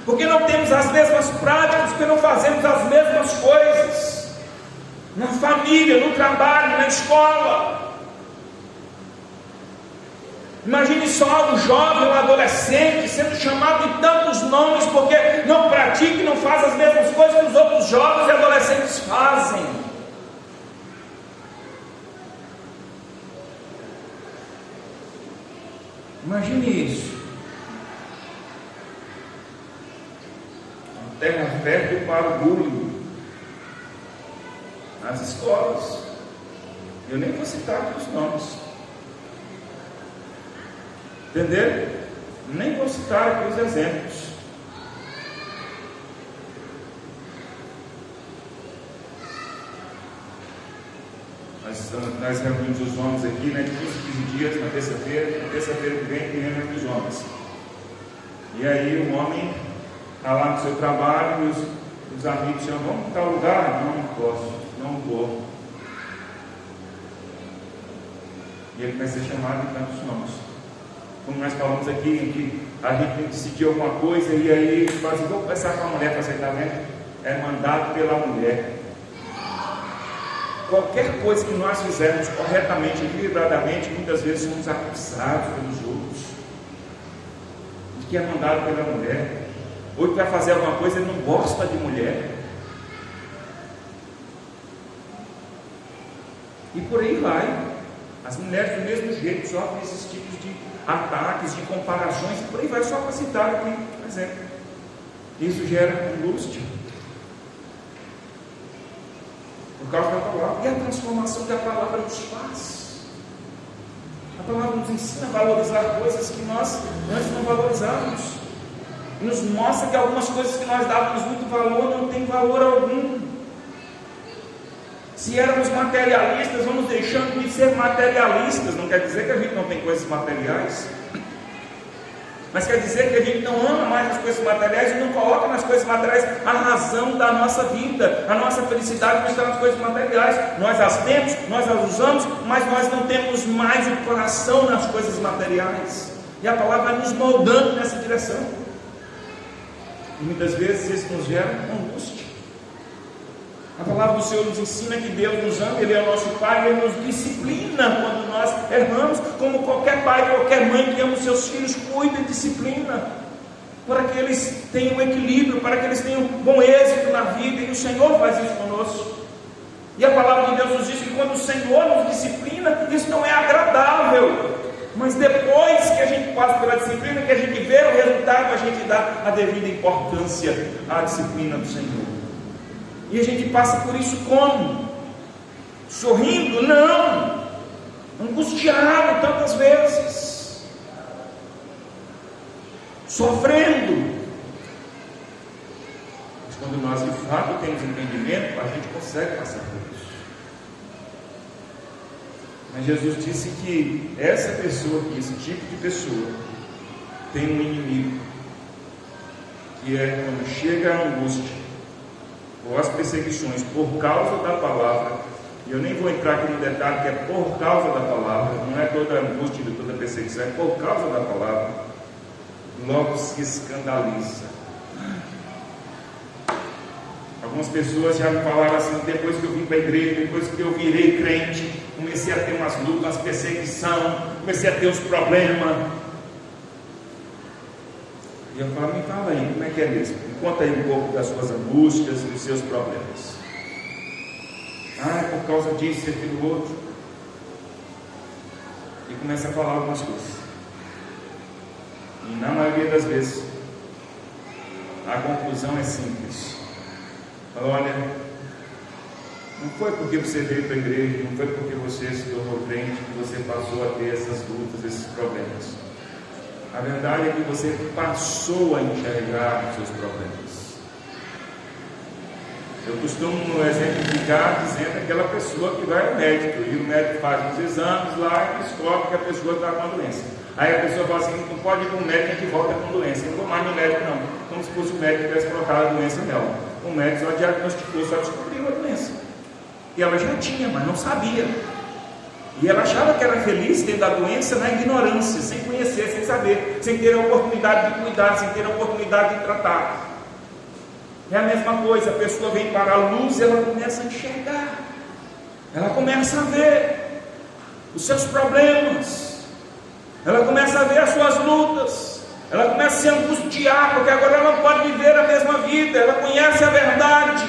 porque não temos as mesmas práticas, porque não fazemos as mesmas coisas, na família, no trabalho, na escola. Imagine só um jovem, um adolescente sendo chamado de tantos nomes porque não pratica e não faz as mesmas coisas que os outros jovens e adolescentes fazem. Imagine isso. Uma terra fértil para o bullying nas escolas. Eu nem vou citar aqui os nomes. Entenderam? Nem vou citar aqui os exemplos. Nós reunimos os homens aqui, né, de 15 dias, na terça-feira que vem reunimos os homens. E aí o homem está lá no seu trabalho e os amigos chamam: vamos para tal lugar? Não posso, não vou. E ele começa a ser chamado de tantos nomes. Como nós falamos aqui, que a gente tem que decidir alguma coisa, e aí ele fala assim: vou conversar com a mulher para aceitar, né? É mandado pela mulher. Qualquer coisa que nós fizermos corretamente, equilibradamente, muitas vezes somos acusados pelos outros de que é mandado pela mulher, ou que vai fazer alguma coisa e não gosta de mulher, e por aí vai. As mulheres do mesmo jeito sofrem esses tipos de ataques, de comparações, e por aí vai, só para citar aqui, por exemplo. Isso gera angústia por causa da palavra, e a transformação que a palavra nos faz. A palavra nos ensina a valorizar coisas que nós antes não valorizávamos, e nos mostra que algumas coisas que nós dávamos muito valor não tem valor algum. Se éramos materialistas, vamos deixando de ser materialistas. Não quer dizer que a gente não tem coisas materiais, mas quer dizer que a gente não ama mais as coisas materiais e não coloca nas coisas materiais a razão da nossa vida. A nossa felicidade não está nas coisas materiais. Nós as temos, nós as usamos, mas nós não temos mais o coração nas coisas materiais. E a palavra vai nos moldando nessa direção. E muitas vezes isso nos gera angústia. A palavra do Senhor nos ensina que Deus nos ama, Ele é o nosso Pai, Ele nos disciplina quando nós erramos, como qualquer pai, qualquer mãe que ama os seus filhos, cuida e disciplina, para que eles tenham equilíbrio, para que eles tenham bom êxito na vida, e o Senhor faz isso conosco. E a palavra de Deus nos diz que quando o Senhor nos disciplina, isso não é agradável, mas depois que a gente passa pela disciplina, que a gente vê o resultado, a gente dá a devida importância à disciplina do Senhor. E a gente passa por isso como? Sorrindo? Não! Angustiado tantas vezes, sofrendo. Mas quando nós de fato temos entendimento, a gente consegue passar por isso. Mas Jesus disse que essa pessoa aqui, esse tipo de pessoa, tem um inimigo, que é quando chega a angústia ou as perseguições por causa da palavra. E eu nem vou entrar aqui no detalhe que é por causa da palavra, não é toda angústia e toda perseguição, é por causa da palavra. Logo se escandaliza. Algumas pessoas já me falaram assim: depois que eu vim para a igreja, depois que eu virei crente, comecei a ter umas lutas, umas perseguição, comecei a ter uns problemas. E eu falo: me fala aí, como é que é mesmo? Me conta aí um pouco das suas angústias e dos seus problemas. Ah, é por causa disso e aquilo outro. E começa a falar algumas coisas. E na maioria das vezes, a conclusão é simples. Olha, não foi porque você veio para a igreja, não foi porque você se tornou crente que você passou a ter essas lutas, esses problemas. A verdade é que você passou a enxergar os seus problemas. Eu costumo exemplificar dizendo aquela pessoa que vai ao médico, e o médico faz uns exames lá e descobre que a pessoa está com a doença. Aí a pessoa fala assim: não pode ir para o médico, a gente volta com doença. Eu não vou mais no médico não, como se fosse o médico que tivesse colocado a doença nela. O médico só diagnosticou, só descobriu a doença. E ela já tinha, mas não sabia. E ela achava que era feliz tendo a doença na ignorância, sem conhecer, sem saber, sem ter a oportunidade de cuidar, sem ter a oportunidade de tratar. É a mesma coisa, a pessoa vem para a luz e ela começa a enxergar, ela começa a ver os seus problemas, ela começa a ver as suas lutas, ela começa a se angustiar, porque agora ela não pode viver a mesma vida, ela conhece a verdade,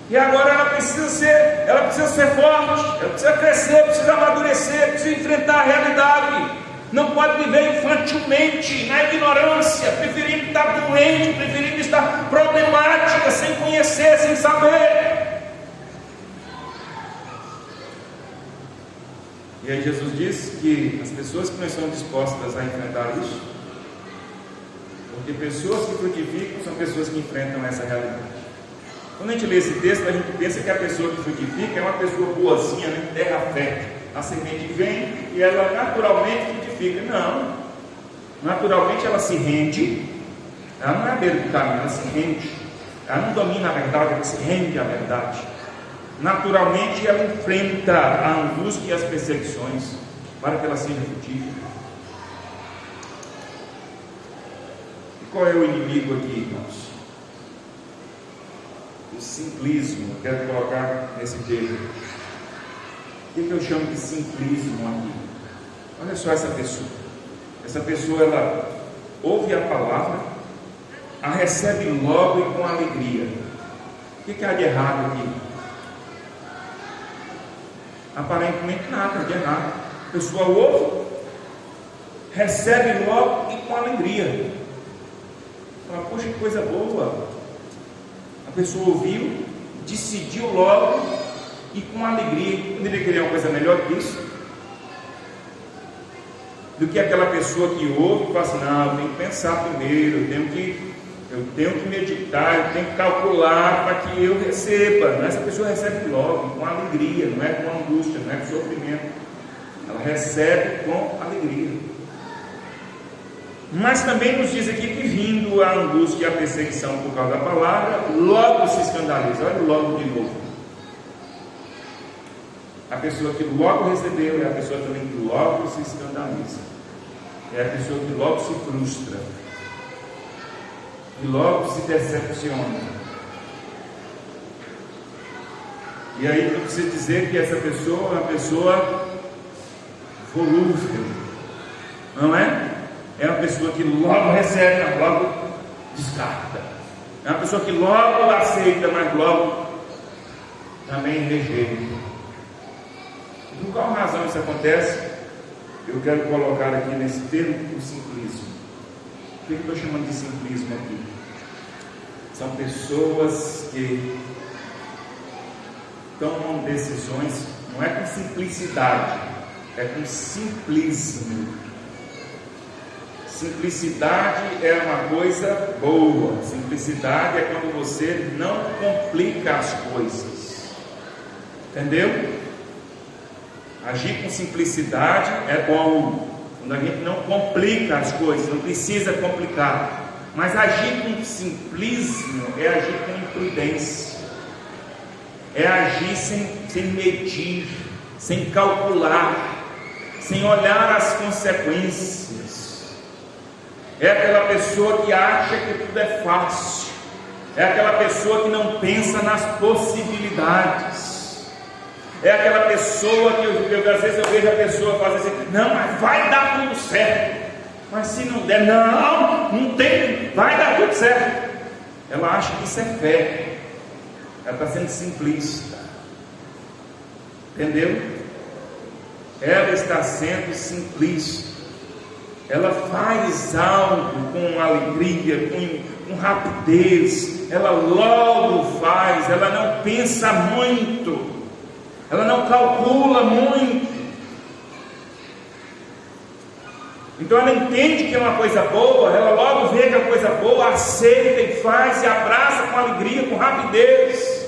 e agora ela precisa ser forte, ela precisa crescer, precisa amadurecer, precisa enfrentar a realidade. Não pode viver infantilmente, na ignorância, preferindo estar doente, preferindo estar problemática, sem conhecer, sem saber. E aí Jesus diz que as pessoas que não estão dispostas a enfrentar isso, porque pessoas que frutificam são pessoas que enfrentam essa realidade. Quando a gente lê esse texto, a gente pensa que a pessoa que frutifica é uma pessoa boazinha, né? Terra fértil. A semente vem e ela naturalmente frutifica. Não, naturalmente ela se rende. Ela não é a beira do caminho, ela se rende. Ela não domina a verdade, ela se rende à verdade. Naturalmente ela enfrenta a angústia e as perseguições para que ela seja frutífera. E qual é o inimigo aqui, irmãos? O simplismo. Eu quero colocar nesse termo. O que eu chamo de simplismo aqui? Olha só essa pessoa. Essa pessoa, ela ouve a palavra, a recebe logo e com alegria. O que há de errado aqui? Aparentemente nada de errado. A pessoa ouve, recebe logo e com alegria. Fala: poxa, que coisa boa. A pessoa ouviu, decidiu logo e com alegria. Poderia querer uma coisa melhor que isso? Do que aquela pessoa que ouve e fala assim: não, eu tenho que pensar primeiro, eu tenho que meditar, eu tenho que calcular para que eu receba. Não, essa pessoa recebe logo, com alegria, não é com angústia, não é com sofrimento. Ela recebe com alegria. Mas também nos diz aqui que, vindo a angústia e a perseguição por causa da palavra, logo se escandaliza. Olha logo de novo. A pessoa que logo recebeu é a pessoa também que logo se escandaliza. é a pessoa que logo se frustra, que logo se decepciona. E aí não precisa dizer que essa pessoa é uma pessoa volúvel, não é? É uma pessoa que logo recebe, mas logo descarta. É uma pessoa que logo aceita, mas logo também rejeita. Por qual razão isso acontece? Eu quero colocar aqui nesse termo o simplismo. O que eu estou chamando de simplismo aqui? São pessoas que tomam decisões, não é com simplicidade, é com simplismo. Simplicidade é uma coisa boa. Simplicidade é quando você não complica as coisas. Entendeu? Agir com simplicidade é bom. Quando a gente não complica as coisas, não precisa complicar. Mas agir com simplismo é agir com imprudência. É agir sem medir, sem calcular, sem olhar as consequências. É aquela pessoa que acha que tudo é fácil. É aquela pessoa que não pensa nas possibilidades. É aquela pessoa que às vezes eu vejo a pessoa fazer assim: não, mas vai dar tudo certo. Mas se não der, não tem, vai dar tudo certo. Ela acha que isso é fé. Ela está sendo simplista. Entendeu? Ela está sendo simplista. Ela faz algo com alegria, com rapidez. Ela logo faz. Ela não pensa muito. Ela não calcula muito. Então ela entende que é uma coisa boa. Ela logo vê que é coisa boa, aceita e faz, e abraça com alegria, com rapidez.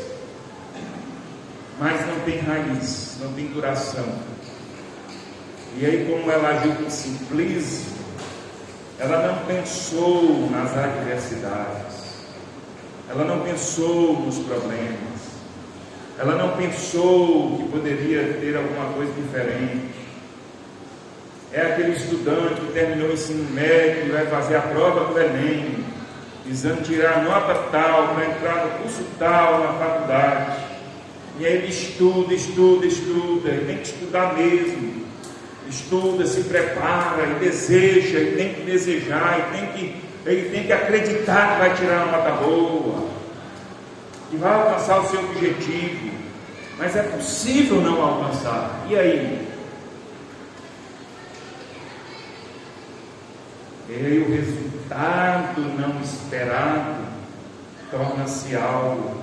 Mas não tem raiz, não tem duração. E aí, como ela agiu com simplismo, ela não pensou nas adversidades, ela não pensou nos problemas, ela não pensou que poderia ter alguma coisa diferente. É aquele estudante que terminou o ensino médio e vai fazer a prova do Enem, visando tirar nota tal para entrar no curso tal na faculdade. E aí ele estuda, ele tem que estudar mesmo. Estuda, se prepara, e deseja, e tem que desejar, ele tem que acreditar que vai tirar uma nota boa, que vai alcançar o seu objetivo. Mas é possível não alcançar. E aí? E aí o resultado não esperado torna-se algo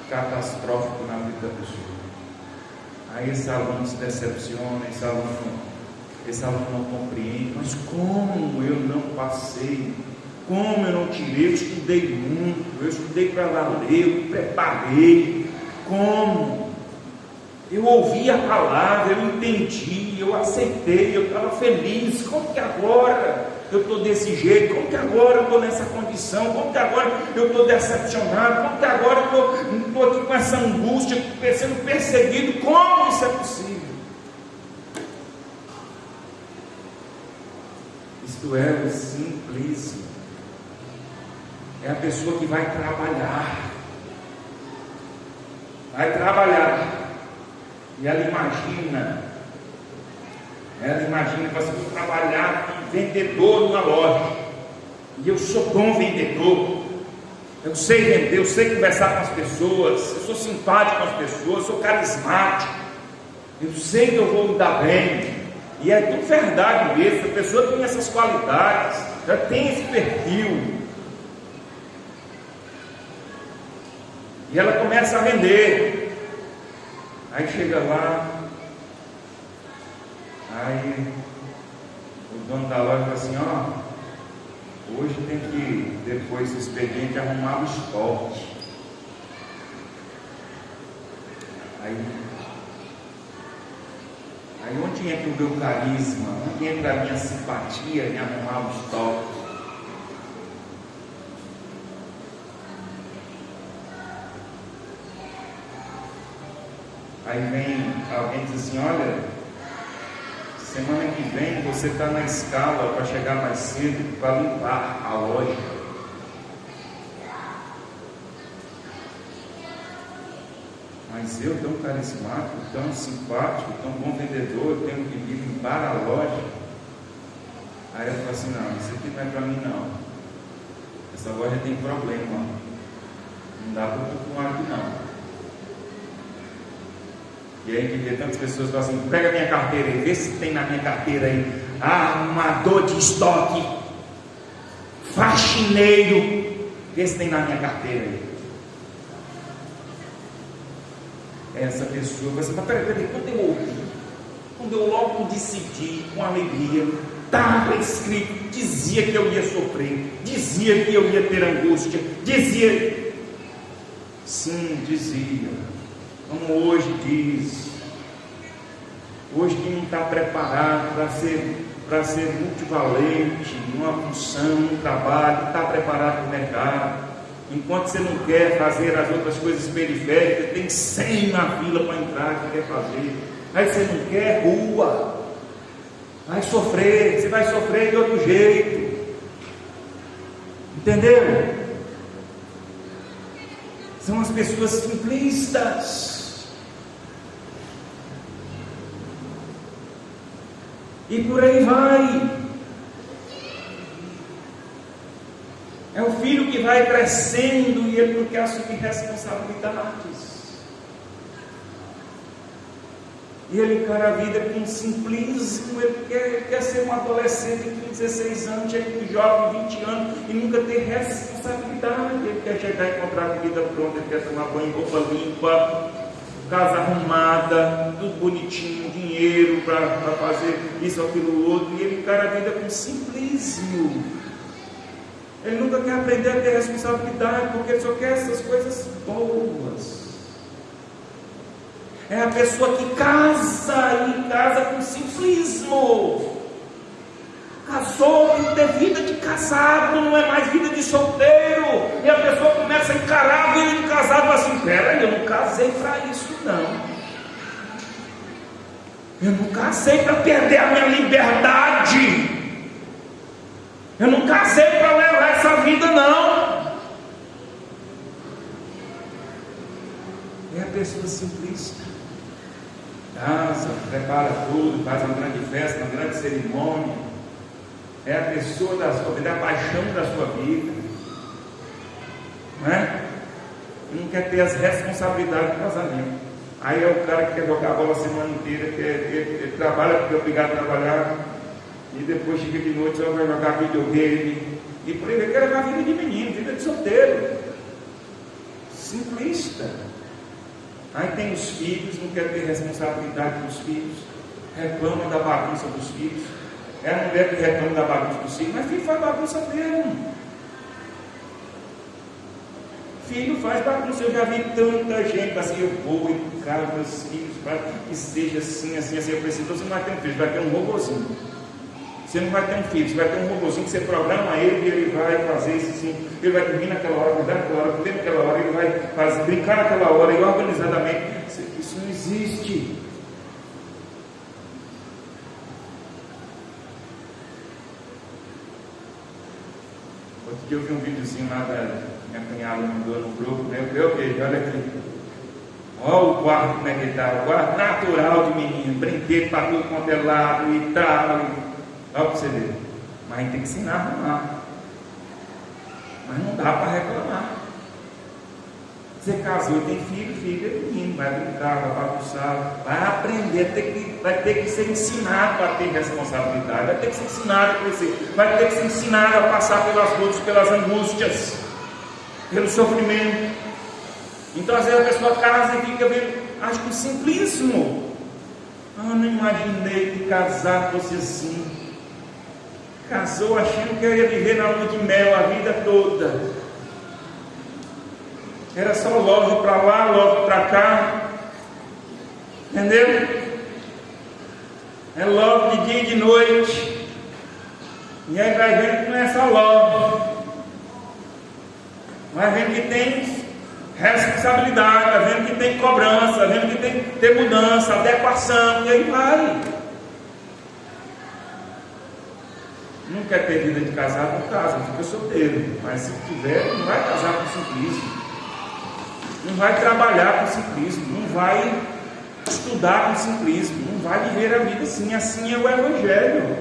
catastrófico na vida da pessoa. Aí esse aluno se decepciona, esse aluno não compreende. Mas como eu não passei? Como eu não tirei? Eu estudei muito, eu estudei para valer, eu me preparei. Como? Eu ouvi a palavra, eu entendi, eu aceitei, eu estava feliz. Como que agora eu estou desse jeito? Como que agora eu estou nessa condição? Como que agora eu estou decepcionado? Como que agora eu estou aqui com essa angústia, sendo perseguido? Como isso é possível? Isto é o simplismo. É a pessoa que vai trabalhar. E ela imagina que você vai trabalhar como vendedor numa loja. E eu sou bom vendedor. Eu sei vender, eu sei conversar com as pessoas. Eu sou simpático com as pessoas, eu sou carismático. Eu sei que eu vou me dar bem. E é tudo verdade mesmo. A pessoa tem essas qualidades, já tem esse perfil. E ela começa a vender. Aí chega lá, aí o dono da loja fala assim: ó, hoje tem que, depois do expediente, arrumar o estoque. Aí onde entra o meu carisma? Onde entra a minha simpatia em arrumar o estoque? Aí vem alguém e diz assim: olha, Semana que vem você está na escala para chegar mais cedo para limpar a loja. Mas eu, tão carismático, tão simpático, tão bom vendedor, tenho que vir limpar a loja. Aí eu falo assim, não, isso aqui não é para mim não. Essa loja tem problema. Não dá para continuar aqui não. E aí a gente vê tantas pessoas falam assim, pega a minha carteira aí, vê se tem na minha carteira aí, armador de estoque, faxineiro, vê se tem na minha carteira aí. Essa pessoa vai assim, mas peraí, quando eu logo decidi com alegria, estava escrito, dizia que eu ia sofrer, dizia que eu ia ter angústia, dizia, sim, dizia, como hoje diz, hoje quem não está preparado para ser multivalente, numa função, num trabalho, está preparado para o mercado. Enquanto você não quer fazer as outras coisas periféricas, tem 100 na fila para entrar que quer fazer. Aí você não quer rua, vai sofrer, você vai sofrer de outro jeito. Entendeu? São as pessoas simplistas. E por aí vai. É o filho que vai crescendo e ele não quer assumir responsabilidades. E ele encara a vida com simplismo, ele quer ser um adolescente de 16 anos, chega um jovem de 20 anos e nunca ter responsabilidade. Ele quer chegar e encontrar a comida pronta, ele quer tomar banho, roupa limpa, casa arrumada, tudo bonitinho, dinheiro para fazer isso, aquilo, outro, e ele encara a vida com simplismo. Ele nunca quer aprender a ter responsabilidade, porque ele só quer essas coisas boas. É a pessoa que casa e casa com simplismo. Casou, tem que ter vida de casado, não é mais vida de solteiro. E a pessoa começa a encarar a vida de casado e fala assim, peraí, eu não casei para isso não. Eu não casei para perder a minha liberdade. Eu não casei para levar essa vida não. É a pessoa simplista. Casa, prepara tudo, faz uma grande festa, uma grande cerimônia. É a pessoa da sua vida, é a paixão da sua vida. Não é? Não quer ter as responsabilidades do casamento. Aí é o cara que quer jogar a bola a semana inteira, que ele trabalha porque é obrigado a trabalhar. E depois chega de noite, só vai jogar videogame. E por aí quer levar a vida de menino, vida de solteiro. Simplista. Aí tem os filhos, não quer ter responsabilidade dos filhos. Reclama da bagunça dos filhos. É a mulher que reclama da bagunça dos filhos. Mas filho faz bagunça mesmo. Filho faz bagunça. Eu já vi tanta gente assim, eu vou educar meus filhos para que seja assim, assim, assim. Eu preciso, você não vai ter um filho, vai ter um robozinho. Você não vai ter um filho, você vai ter um robôzinho que você programa ele e ele vai fazer isso assim, ele vai dormir naquela hora, acordar naquela hora, comer naquela hora, ele vai brincar naquela hora e organizadamente. Isso não existe. Outro dia eu vi um videozinho lá da minha cunhada mandou no grupo, né? Eu vejo, olha aqui. Olha o quarto como é que está, o quarto natural de menino, brinquedo para tudo quanto é lado e tal. Olha para você ver, mas a gente tem que ensinar a arrumar. Mas não dá para reclamar. Você casou, tem filho, é menino, vai brincar, vai bagunçar, vai aprender, vai ter que ser ensinado a ter responsabilidade, vai ter que ser ensinado a crescer, vai ter que ser ensinado a passar pelas lutas, pelas angústias, pelo sofrimento. Então às vezes a pessoa casa e fica vendo, acho que simplismo. Não imaginei que casar fosse assim. Casou achando que eu ia viver na lua de mel a vida toda. Era só love para lá, love para cá. Entendeu? É love de dia e de noite. E aí vai vendo que não é só love. Vai vendo que tem responsabilidade, vai vendo que tem cobrança, vai vendo que tem que ter mudança, adequação, e aí vai. Não quer ter vida de casado, não casa, fica solteiro. Mas se tiver, não vai casar com simplismo, não vai trabalhar com simplismo, não vai estudar com simplismo, não vai viver a vida assim. Assim é o Evangelho.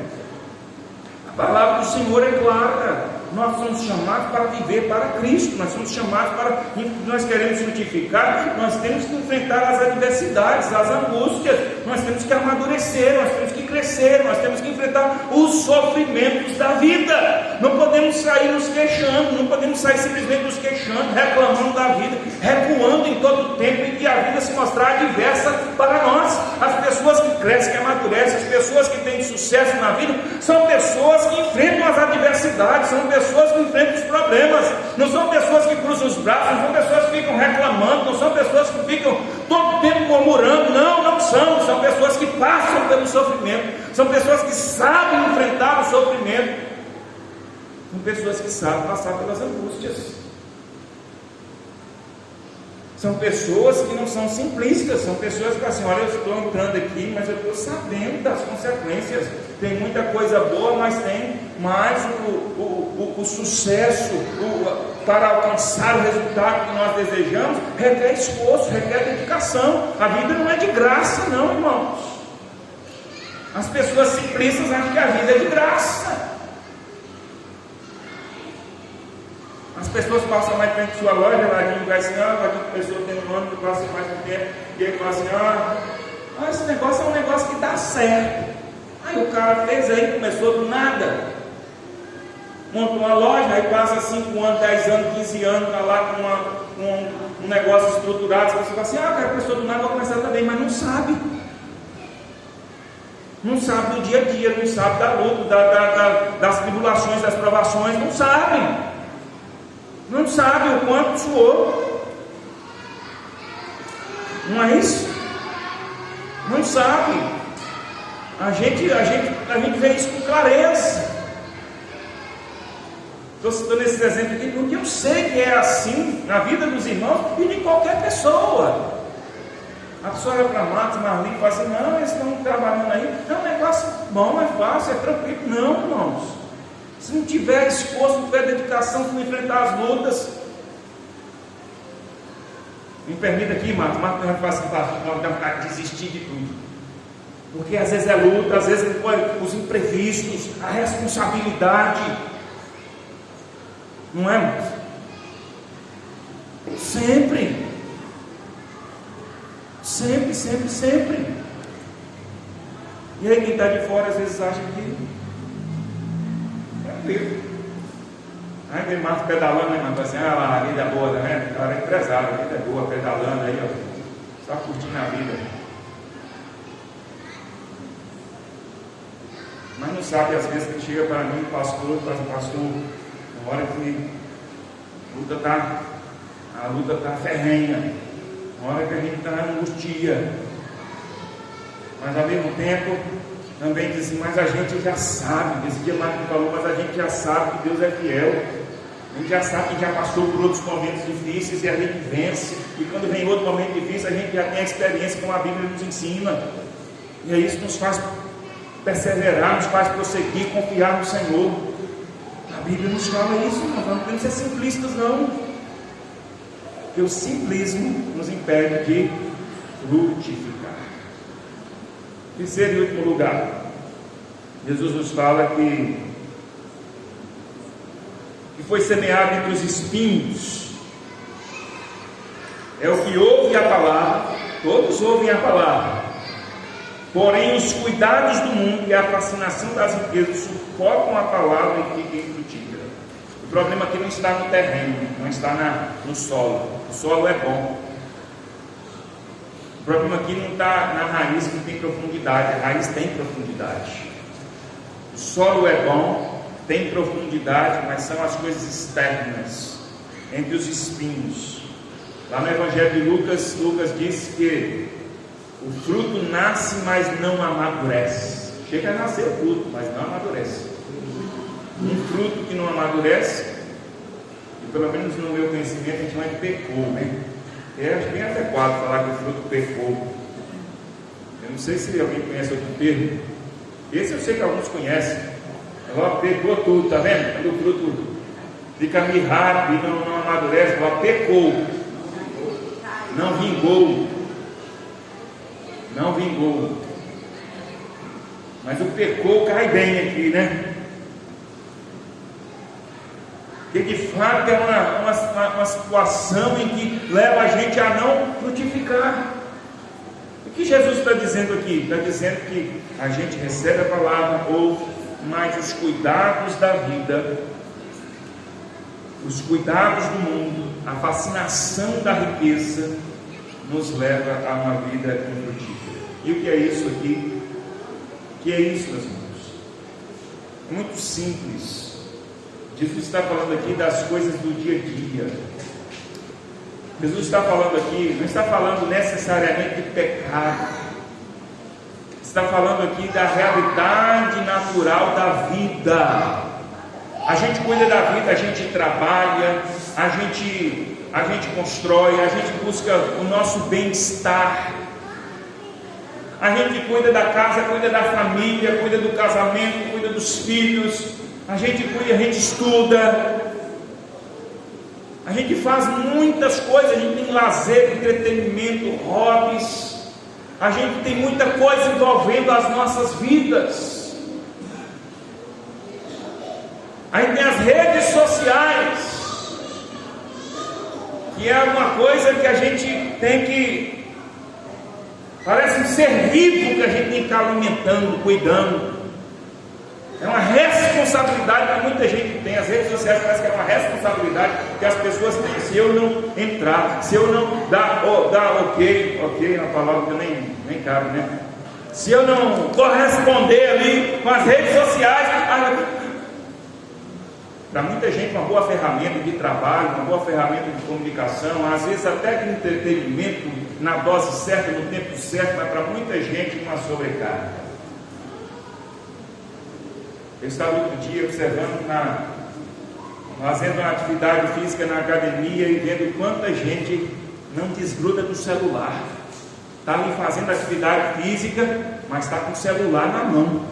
A palavra do Senhor é clara. Nós somos chamados para viver para Cristo, nós somos chamados para, nós queremos frutificar, nós temos que enfrentar as adversidades, as angústias, nós temos que amadurecer, nós temos que crescer, nós temos que enfrentar os sofrimentos da vida. Não podemos sair nos queixando, não podemos sair simplesmente nos queixando, reclamando da vida, recuando em todo o tempo em que a vida se mostrar adversa para nós. As pessoas que crescem, que amadurecem, as pessoas que têm sucesso na vida, são pessoas que enfrentam as adversidades, são pessoas que enfrentam os problemas, não são pessoas que cruzam os braços, não são pessoas que ficam reclamando, não são pessoas que ficam todo o tempo murmurando, não são pessoas que passam pelo sofrimento, são pessoas que sabem enfrentar o sofrimento, são pessoas que sabem passar pelas angústias, são pessoas que não são simplistas, são pessoas que assim, olha, eu estou entrando aqui, mas eu estou sabendo das consequências. Tem muita coisa boa, mas tem mais o sucesso, para alcançar o resultado que nós desejamos, requer esforço, requer dedicação. A vida não é de graça não, irmãos. As pessoas simplistas acham que a vida é de graça. As pessoas passam mais frente de sua loja, lá vai assim, aqui a pessoa tem um ano que passa mais um tempo, e ele fala assim, esse negócio é um negócio que dá certo. Aí o cara fez aí, começou do nada, monta uma loja, aí passa 5 anos, 10 anos, 15 anos, está lá com um negócio estruturado, você fala assim, a pessoa do nada vai começar também, mas não sabe. Não sabe do dia a dia, não sabe da luta, das tribulações, das provações, não sabe. Não sabe o quanto suou. Não é isso? Não sabe. A gente vê isso com clareza. Estou citando esse exemplo aqui porque eu sei que é assim na vida dos irmãos e de qualquer pessoa. A pessoa olha para Marcos, Marlene e fala assim, não, eles estão trabalhando aí. Não, é negócio bom, é fácil, é tranquilo. Não, irmãos. Se não tiver esforço, não tiver dedicação, se não enfrentar as lutas. Me permita aqui, Marcos vai falar assim, nós dá vontade de desistir de tudo. Porque às vezes é luta, às vezes os imprevistos, a responsabilidade. Não é, Marcos? Sempre. Sempre. E aí quem está de fora às vezes acha que tranquilo. Aí vem Marcos pedalando, né, Marcos? Assim, a vida é boa, né? O cara é empresário, a vida é boa, pedalando aí, ó. Só curtindo a vida. Mas não sabe, às vezes, que chega para mim, pastor, na hora que a luta está ferrenha, na hora que a gente está na angustia, mas ao mesmo tempo também diz assim, mas a gente já sabe, esse dia Marcos falou, mas a gente já sabe que Deus é fiel, a gente já sabe que já passou por outros momentos difíceis e a gente vence, e quando vem outro momento difícil a gente já tem a experiência como a Bíblia nos ensina, e é isso que nos faz perseverar, nos faz prosseguir, confiar no Senhor. A Bíblia nos fala isso, nós não podemos ser simplistas não, porque o simplismo nos impede de frutificar. Terceiro e último lugar, Jesus nos fala que foi semeado entre os espinhos. É o que ouve a palavra, todos ouvem a palavra, porém os cuidados do mundo e a fascinação das riquezas sufocam a palavra e ficam infrutífera. O problema aqui não está no terreno, não está no solo. O solo é bom. O problema aqui não está na raiz, que não tem profundidade. A raiz tem profundidade. O solo é bom, tem profundidade, mas são as coisas externas, entre os espinhos. Lá no Evangelho de Lucas diz que o fruto nasce, mas não amadurece. Chega a nascer o fruto, mas não amadurece. Um fruto que não amadurece, e pelo menos no meu conhecimento a gente chama de pecou, né? Eu acho bem adequado falar que o fruto pecou. Eu não sei se alguém conhece outro termo. Esse eu sei que alguns conhecem. Ela pecou tudo, tá vendo? Quando o fruto fica mirrado e não amadurece, ela pecou. Não vingou. Não vingou. Mas o pecou cai bem aqui, né? Porque de fato é uma situação em que leva a gente a não frutificar. O que Jesus está dizendo aqui? Está dizendo que a gente recebe a palavra, ouve, mas os cuidados da vida, os cuidados do mundo, a fascinação da riqueza, nos leva a uma vida infrutífera. E o que é isso aqui? O que é isso, meus irmãos? É muito simples. Jesus está falando aqui das coisas do dia a dia. Jesus está falando aqui, não está falando necessariamente de pecado. Está falando aqui da realidade natural da vida. A gente cuida da vida, a gente trabalha, a gente constrói, a gente busca o nosso bem-estar. A gente cuida da casa, cuida da família, cuida do casamento, cuida dos filhos. A gente cuida, a gente estuda. A gente faz muitas coisas, a gente tem lazer, entretenimento, hobbies. A gente tem muita coisa envolvendo as nossas vidas. Aí tem as redes sociais, que é uma coisa que a gente tem que... Parece um ser vivo que a gente tem que estar alimentando, cuidando. É uma responsabilidade que muita gente tem. As redes sociais parece que é uma responsabilidade que as pessoas têm. Se eu não entrar, se eu não dar ok, é uma palavra que nem cabe, né? Se eu não corresponder ali com as redes sociais, para muita gente uma boa ferramenta de trabalho, uma boa ferramenta de comunicação, às vezes até de entretenimento na dose certa, no tempo certo, mas para muita gente uma sobrecarga. Eu estava outro dia observando, fazendo uma atividade física na academia e vendo quanta gente não desgruda do celular. Está ali fazendo atividade física, mas está com o celular na mão.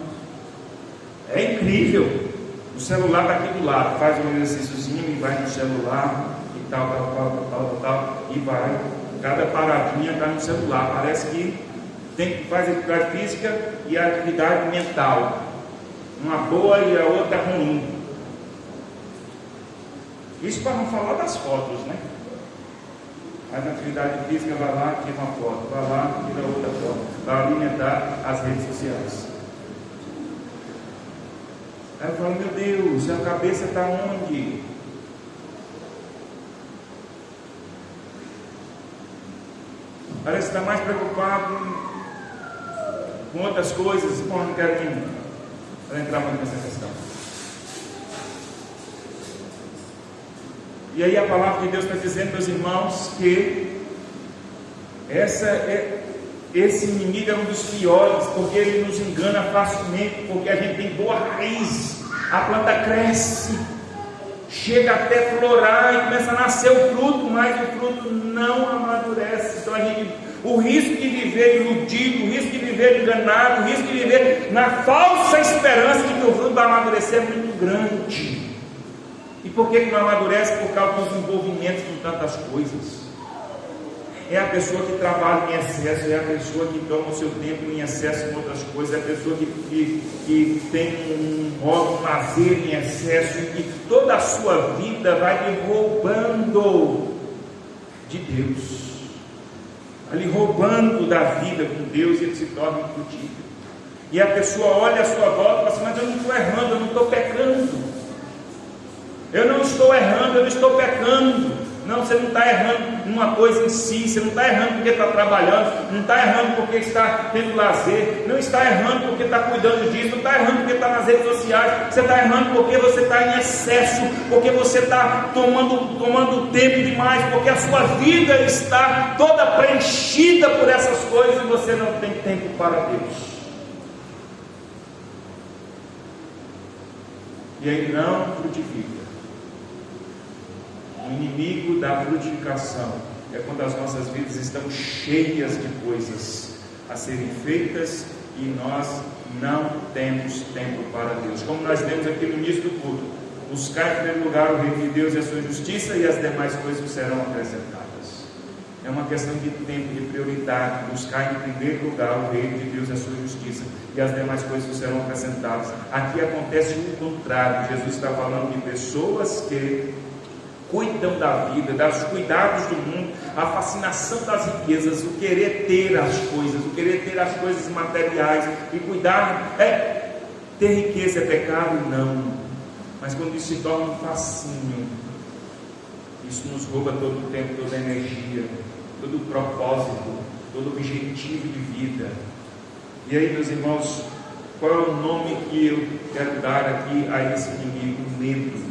É incrível. O celular está aqui do lado, faz um exercíciozinho e vai no celular e tal, e vai. Cada paradinha está no celular. Parece que tem que fazer atividade física e a atividade mental. Uma boa e a outra ruim. Isso para não falar das fotos, né? Faz a atividade física, vai lá, tira uma foto, vai lá, tira outra foto, para alimentar as redes sociais. Aí eu falo, meu Deus, a cabeça está onde? Parece que está mais preocupado com outras coisas. Bom, não quero entrar muito nessa questão. E aí a palavra de Deus está dizendo, meus irmãos, que esse inimigo é um dos piores, porque ele nos engana facilmente, porque a gente tem boa raiz, a planta cresce, chega até florar e começa a nascer o fruto, mas o fruto não amadurece. Então o risco de viver iludido, o risco de viver enganado, o risco de viver na falsa esperança de que o fruto vai amadurecer é muito grande. E por que não amadurece? Por causa dos envolvimentos com tantas coisas. É a pessoa que trabalha em excesso, é a pessoa que toma o seu tempo em excesso com outras coisas, é a pessoa que tem um hobby, um lazer em excesso, e que toda a sua vida vai lhe roubando de Deus, vai lhe roubando da vida com Deus, e ele se torna infrutífero. E a pessoa olha à sua volta e fala assim, mas eu não estou errando, eu não estou pecando. Eu não estou errando, eu não estou pecando. Não, você não está errando numa coisa em si, você não está errando porque está trabalhando, não está errando porque está tendo lazer, não está errando porque está cuidando disso, não está errando porque está nas redes sociais, você está errando porque você está em excesso, porque você está tomando tempo demais, porque a sua vida está toda preenchida por essas coisas e você não tem tempo para Deus. E aí não frutifica. O inimigo da frutificação é quando as nossas vidas estão cheias de coisas a serem feitas e nós não temos tempo para Deus. Como nós lemos aqui no início do culto: buscar em primeiro lugar o reino de Deus e a sua justiça, e as demais coisas serão acrescentadas. É uma questão de tempo, de prioridade. Buscar em primeiro lugar o reino de Deus e a sua justiça, e as demais coisas serão acrescentadas. Aqui acontece o contrário. Jesus está falando de pessoas que cuidam da vida, dos cuidados do mundo, a fascinação das riquezas, o querer ter as coisas, o querer ter as coisas materiais e cuidar. Ter riqueza é pecado? Não. Mas quando isso se torna um fascínio, isso nos rouba todo o tempo, toda a energia, todo o propósito, todo o objetivo de vida. E aí, meus irmãos, qual é o nome que eu quero dar aqui a esse inimigo? Medo.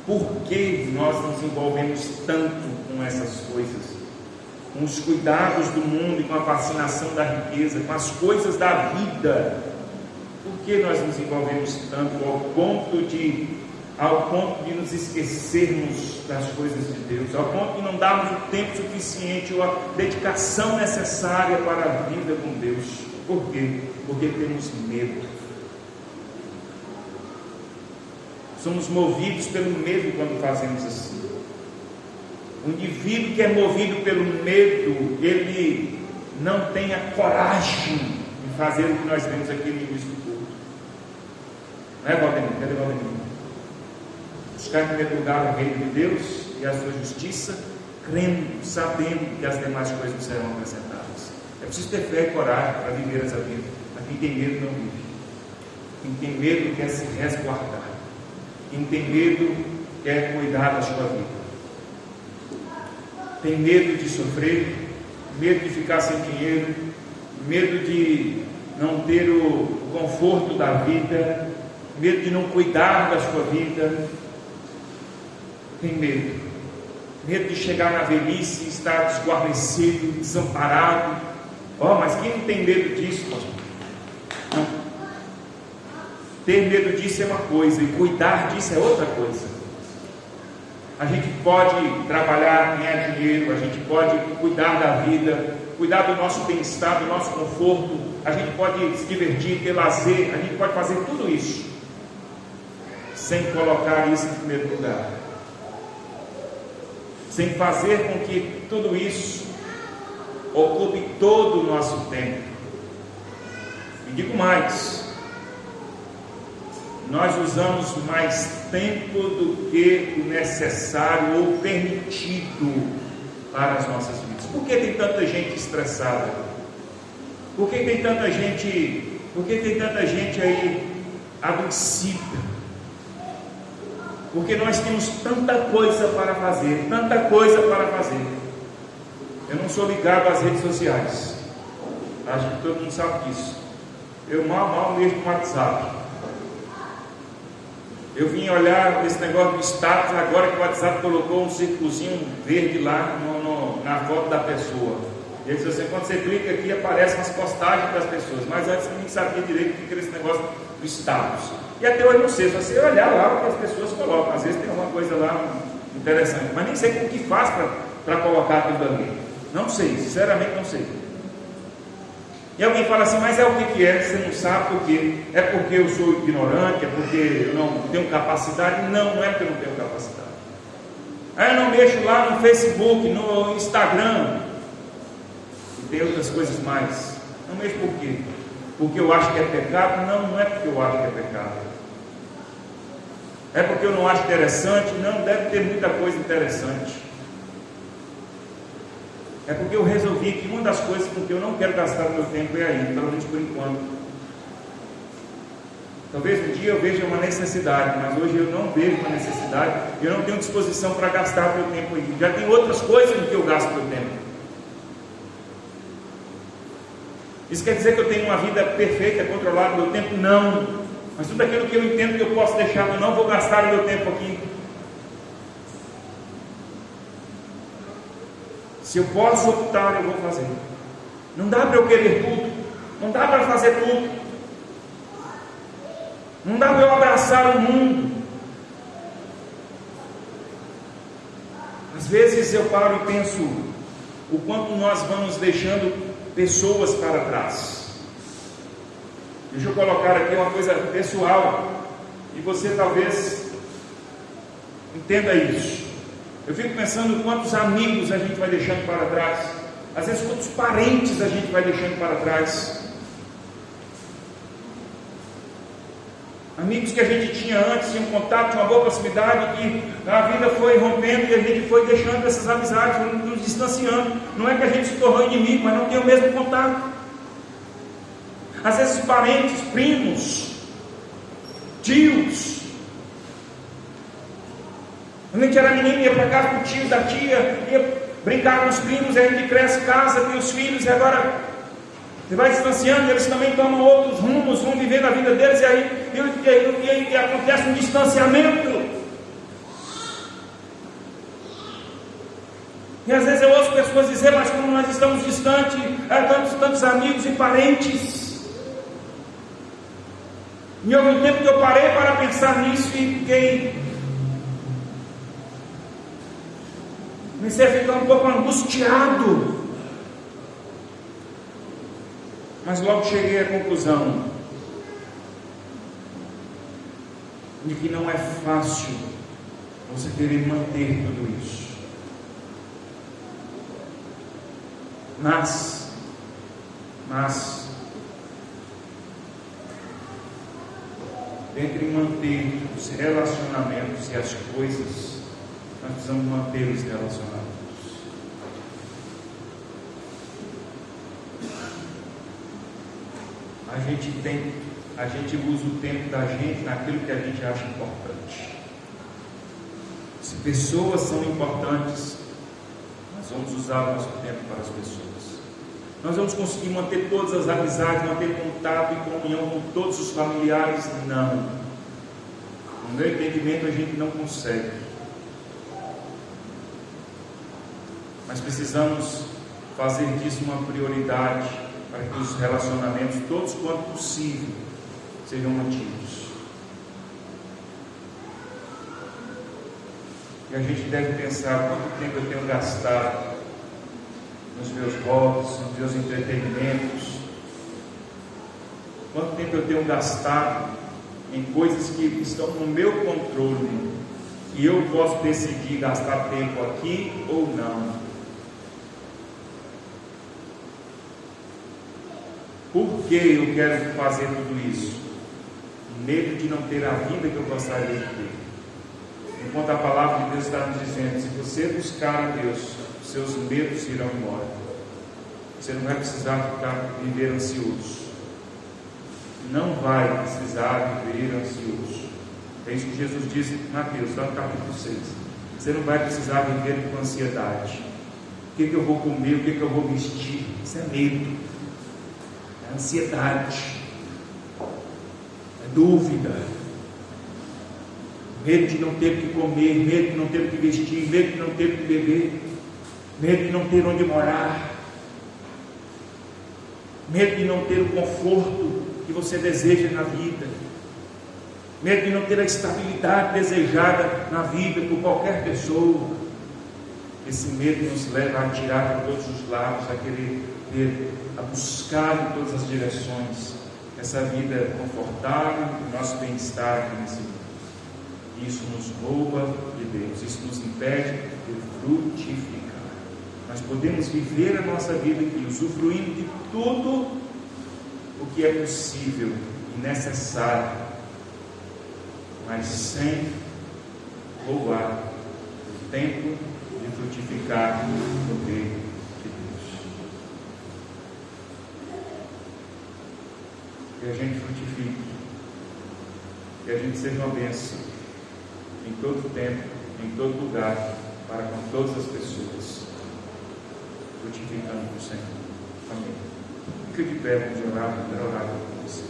Por que nós nos envolvemos tanto com essas coisas? Com os cuidados do mundo e com a fascinação da riqueza, com as coisas da vida. Por que nós nos envolvemos tanto ao ponto de nos esquecermos das coisas de Deus, ao ponto de não darmos o tempo suficiente ou a dedicação necessária para a vida com Deus? Por quê? Porque temos medo. Somos movidos pelo medo quando fazemos assim. O indivíduo que é movido pelo medo, ele não tem a coragem de fazer o que nós vemos aqui no início do culto. Não é, Valdemir? Cadê Valdemir? Buscar em primeiro lugar o reino de Deus e a sua justiça, crendo, sabendo que as demais coisas serão acrescentadas. É preciso ter fé e coragem para viver essa vida. Mas quem tem medo não vive. Quem tem medo quer se resguardar. Quem tem medo quer cuidar da sua vida. Tem medo de sofrer, medo de ficar sem dinheiro, medo de não ter o conforto da vida, medo de não cuidar da sua vida. Tem medo. Medo de chegar na velhice e estar desguarnecido, desamparado. Mas quem não tem medo disso, pastor? Não. Ter medo disso é uma coisa, e cuidar disso é outra coisa. A gente pode trabalhar, ganhar dinheiro, a gente pode cuidar da vida, cuidar do nosso bem-estar, do nosso conforto, a gente pode se divertir, ter lazer, a gente pode fazer tudo isso, sem colocar isso em primeiro lugar, sem fazer com que tudo isso ocupe todo o nosso tempo. E digo mais: nós usamos mais tempo do que o necessário ou permitido para as nossas vidas. Por que tem tanta gente estressada? Por que tem tanta gente aí adoecida? Porque nós temos tanta coisa para fazer, tanta coisa para fazer. Eu não sou ligado às redes sociais, acho que todo mundo sabe disso. Eu mal mexo com o WhatsApp. Eu vim olhar esse negócio do status agora que o WhatsApp colocou um círculozinho verde lá na foto da pessoa. E ele diz assim: quando você clica aqui aparecem as postagens das pessoas, mas antes eu nem sabia direito o que era esse negócio do status. E até hoje não sei, só você olhar lá o que as pessoas colocam. Às vezes tem alguma coisa lá interessante, mas nem sei como que faz para colocar aquilo ali. Não sei, sinceramente não sei. E alguém fala assim: mas é o que é? Você não sabe por quê? É porque eu sou ignorante? É porque eu não tenho capacidade? Não, não é porque eu não tenho capacidade. Eu não mexo lá no Facebook, no Instagram, e tem outras coisas mais. Não mexo por quê? Porque eu acho que é pecado? Não, não é porque eu acho que é pecado. É porque eu não acho interessante? Não, deve ter muita coisa interessante. É porque eu resolvi que uma das coisas com que eu não quero gastar meu tempo é aí, pelo menos por enquanto. Talvez um dia eu veja uma necessidade, mas hoje eu não vejo uma necessidade, eu não tenho disposição para gastar meu tempo aí. Já tem outras coisas em que eu gasto meu tempo. Isso quer dizer que eu tenho uma vida perfeita, controlada meu tempo? Não. Mas tudo aquilo que eu entendo que eu posso deixar, eu não vou gastar o meu tempo aqui. Se eu posso optar, eu vou fazer. Não dá para eu querer tudo. Não dá para fazer tudo. Não dá para eu abraçar o mundo. Às vezes eu paro e penso o quanto nós vamos deixando pessoas para trás. Deixa eu colocar aqui uma coisa pessoal, e você talvez entenda isso. Eu fico pensando quantos amigos a gente vai deixando para trás, às vezes quantos parentes a gente vai deixando para trás. Amigos que a gente tinha antes, tinha um contato, tinha uma boa proximidade, que a vida foi rompendo e a gente foi deixando essas amizades, foi nos distanciando. Não é que a gente se tornou inimigo, mas não tem o mesmo contato. Às vezes parentes, primos, tios. A gente era menino, ia para casa do tio, da tia, ia brincar com os primos, aí a gente cresce, casa, tem os filhos, e agora você vai distanciando, eles também tomam outros rumos, vão vivendo a vida deles, e aí acontece um distanciamento. E às vezes eu ouço pessoas dizer, mas como nós estamos distantes, tantos amigos e parentes. E houve um tempo que eu parei para pensar nisso e comecei a ficar um pouco angustiado. Mas logo cheguei à conclusão de que não é fácil você querer manter tudo isso. Mas entre manter os relacionamentos e as coisas, nós precisamos manter os relacionamentos. A gente usa o tempo da gente naquilo que a gente acha importante. Se pessoas são importantes, nós vamos usar o nosso tempo para as pessoas. Nós vamos conseguir manter todas as amizades, manter contato e comunhão com todos os familiares? Não. No meu entendimento, a gente não consegue. Mas precisamos fazer disso uma prioridade, para que os relacionamentos, todos quanto possível, sejam mantidos. E a gente deve pensar quanto tempo eu tenho gastado nos meus hobbies, nos meus entretenimentos, quanto tempo eu tenho gastado em coisas que estão no meu controle, e eu posso decidir gastar tempo aqui ou não. Por que eu quero fazer tudo isso? Medo de não ter a vida que eu gostaria de ter. Enquanto a palavra de Deus está nos dizendo, se você buscar a Deus, os seus medos irão embora. Você não vai precisar viver ansioso. Não vai precisar viver ansioso. É isso que Jesus diz em Mateus, lá no capítulo 6. Você não vai precisar viver com ansiedade. O que eu vou comer? O que eu vou vestir? Isso é medo. É ansiedade. É dúvida. Medo de não ter o que comer, medo de não ter o que vestir, medo de não ter o que beber, medo de não ter onde morar, medo de não ter o conforto que você deseja na vida, medo de não ter a estabilidade desejada na vida por qualquer pessoa. Esse medo nos leva a atirar de todos os lados, a querer a buscar em todas as direções essa vida confortável, o nosso bem-estar aqui nesse mundo. Isso nos rouba de Deus, isso nos impede de frutificar. Nós podemos viver a nossa vida aqui, usufruindo de tudo o que é possível e necessário, mas sem roubar o tempo de frutificar no reino de Deus. Que a gente frutifique, que a gente seja uma bênção em todo tempo, em todo lugar, para com todas as pessoas, frutificando o Senhor. Amém. Fique de pé, vamos orar, para orar com você.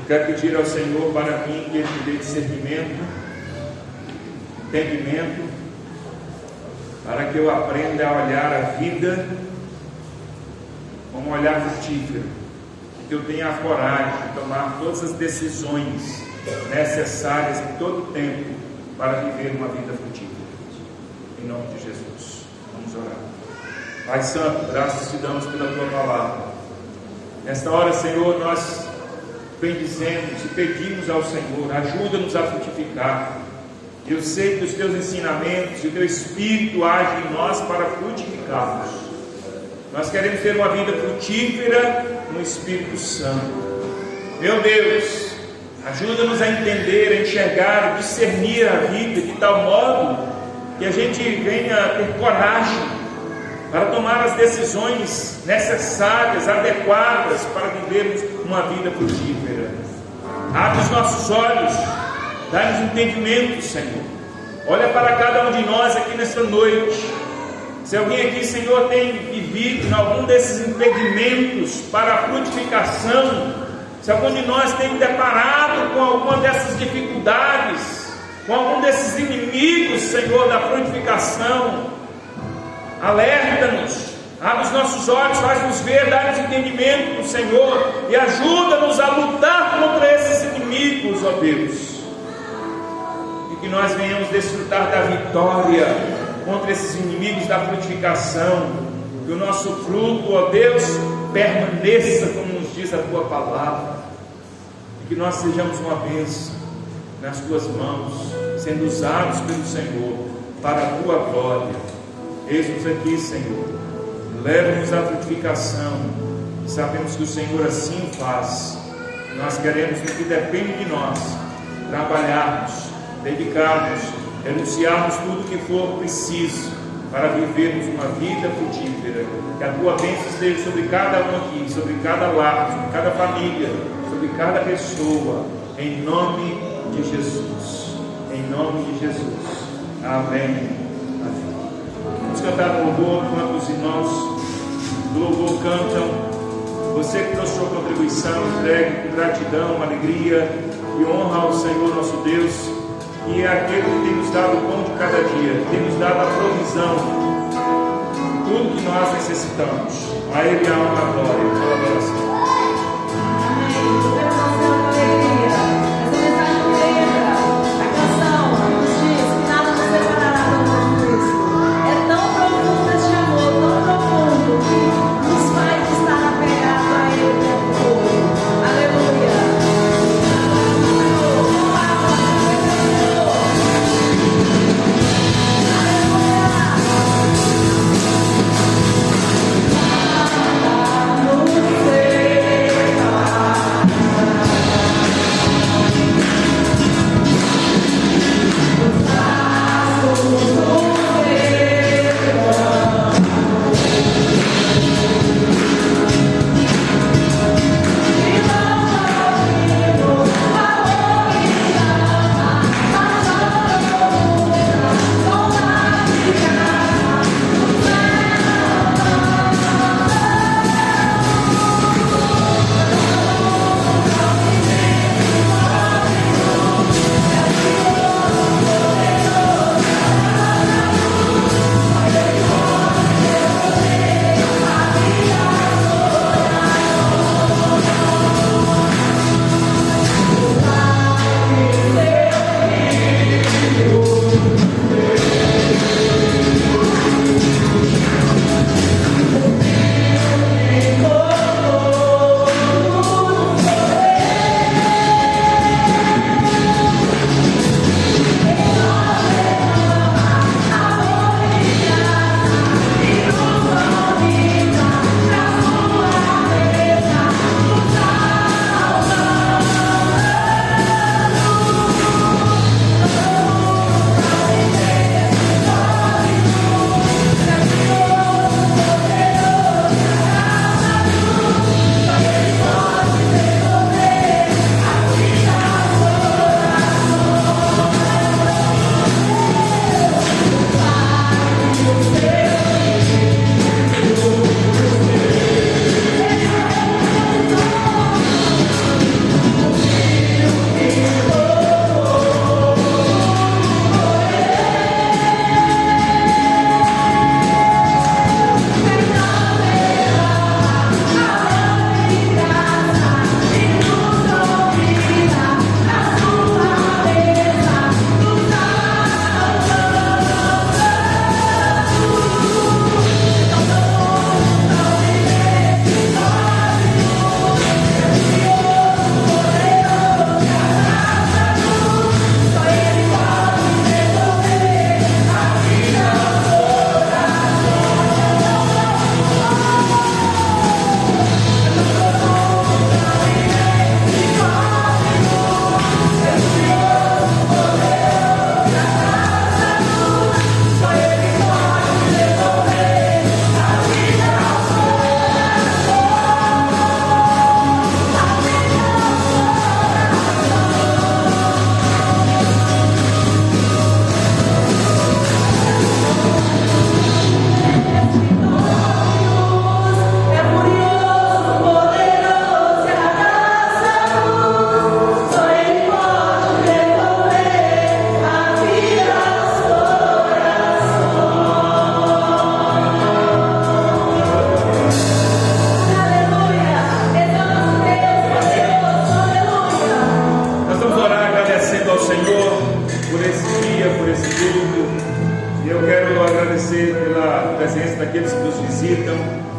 Eu quero pedir ao Senhor para mim que Ele me dê discernimento, entendimento, para que eu aprenda a olhar a vida como um olhar frutífero, que eu tenha a coragem de tomar todas as decisões necessárias em todo o tempo para viver uma vida frutífera. Em em nome de Jesus. Vamos orar. Pai Santo, graças te damos pela tua palavra. Nesta hora, Senhor, nós bendizemos e pedimos ao Senhor, ajuda-nos a frutificar. Eu sei que os teus ensinamentos e o teu Espírito agem em nós para frutificarmos. Nós queremos ter uma vida frutífera no Espírito Santo. Meu Deus, ajuda-nos a entender, a enxergar, a discernir a vida de tal modo que a gente venha ter coragem para tomar as decisões necessárias, adequadas para vivermos uma vida frutífera. Abre os nossos olhos, dá-nos entendimento, Senhor. Olha para cada um de nós aqui nesta noite. Se alguém aqui, Senhor, tem vivido em algum desses impedimentos para a frutificação, se algum de nós tem deparado com alguma dessas dificuldades, com algum desses inimigos, Senhor, da frutificação, alerta-nos, abre os nossos olhos, faz-nos ver, dá-nos entendimento, Senhor, e ajuda-nos a lutar contra esses inimigos, ó Deus, e que nós venhamos desfrutar da vitória contra esses inimigos da frutificação, que o nosso fruto, ó Deus, permaneça, como nos diz a tua palavra, e que nós sejamos uma bênção nas tuas mãos, sendo usados pelo Senhor para a tua glória. Eis-nos aqui, Senhor, leva-nos à frutificação, e sabemos que o Senhor assim faz. Nós queremos, no que depende de nós, trabalharmos, dedicarmos, renunciarmos tudo o que for preciso para vivermos uma vida frutífera. Que a tua bênção esteja sobre cada um aqui, sobre cada lar, sobre cada família, sobre cada pessoa, em nome de Jesus. Em nome de Jesus. Amém. Vamos cantar louvor enquanto os irmãos do louvor cantam. Você que trouxe sua contribuição, entregue com gratidão, alegria e honra ao Senhor nosso Deus, que é aquele que tem nos dado o pão de cada dia, que tem nos dado a provisão, tudo que nós necessitamos. A Ele a honra, a glória e a adoração. Você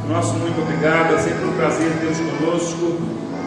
nosso muito obrigado. É sempre um prazer ter Deus conosco.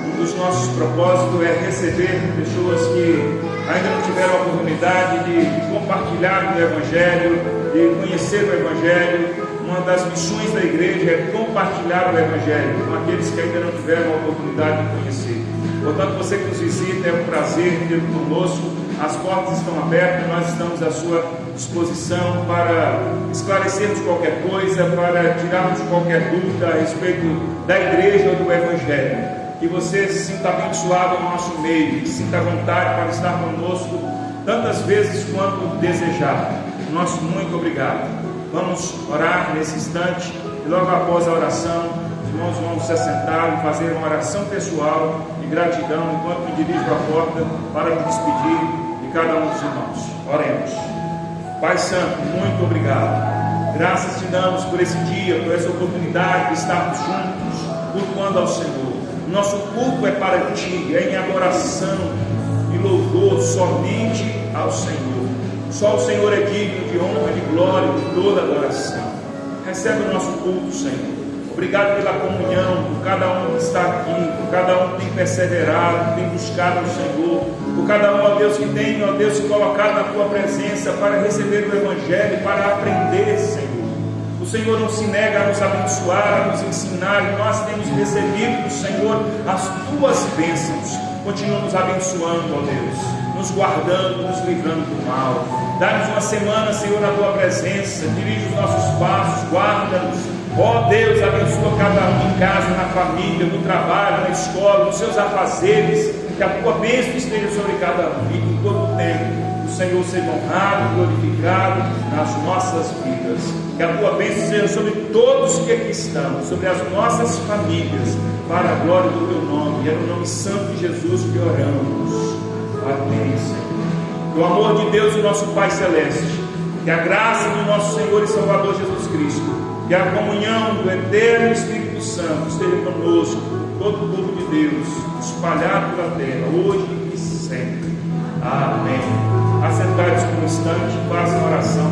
Um dos nossos propósitos é receber pessoas que ainda não tiveram a oportunidade de compartilhar do Evangelho, de conhecer o Evangelho. Uma das missões da igreja é compartilhar o Evangelho com aqueles que ainda não tiveram a oportunidade de conhecer. Portanto, você que nos visita, é um prazer ter conosco. As portas estão abertas, nós estamos à sua disposição para esclarecermos qualquer coisa, para tirarmos qualquer dúvida a respeito da igreja ou do Evangelho. Que você se sinta abençoado no nosso meio, que sinta vontade para estar conosco tantas vezes quanto desejar. Nosso muito obrigado. Vamos orar nesse instante e logo após a oração, os irmãos vão se assentar e fazer uma oração pessoal de gratidão enquanto me dirijo à porta para me despedir de cada um dos irmãos. Oremos. Pai Santo, muito obrigado. Graças te damos por esse dia, por essa oportunidade de estarmos juntos, cultuando ao Senhor. Nosso culto é para ti, é em adoração e louvor somente ao Senhor. Só o Senhor é digno de honra, de glória, de toda adoração. Recebe o nosso culto, Senhor. Obrigado pela comunhão, por cada um que está aqui, por cada um que tem perseverado, que tem buscado o Senhor, por cada um, ó Deus, que tem, ó Deus, se colocado na tua presença para receber o Evangelho, para aprender, Senhor. O Senhor não se nega a nos abençoar, a nos ensinar, e nós temos recebido do Senhor as tuas bênçãos. Continua nos abençoando, ó Deus, nos guardando, nos livrando do mal. Dá-nos uma semana, Senhor, na tua presença. Dirige os nossos passos, guarda-nos. Ó Deus, abençoa cada um em casa, na família, no trabalho, na escola, nos seus afazeres. Que a tua bênção esteja sobre cada um e que todo tempo o Senhor seja honrado, glorificado nas nossas vidas. Que a tua bênção seja sobre todos que aqui estão, sobre as nossas famílias, para a glória do teu nome. E é no nome santo de Jesus que oramos. Amém, Senhor. Que o amor de Deus, o nosso Pai Celeste, que a graça do nosso Senhor e Salvador Jesus Cristo, que a comunhão do eterno Espírito Santo esteja conosco, todo o povo de Deus, espalhado pela terra, hoje e sempre. Amém. Assentados por um instante, façam oração.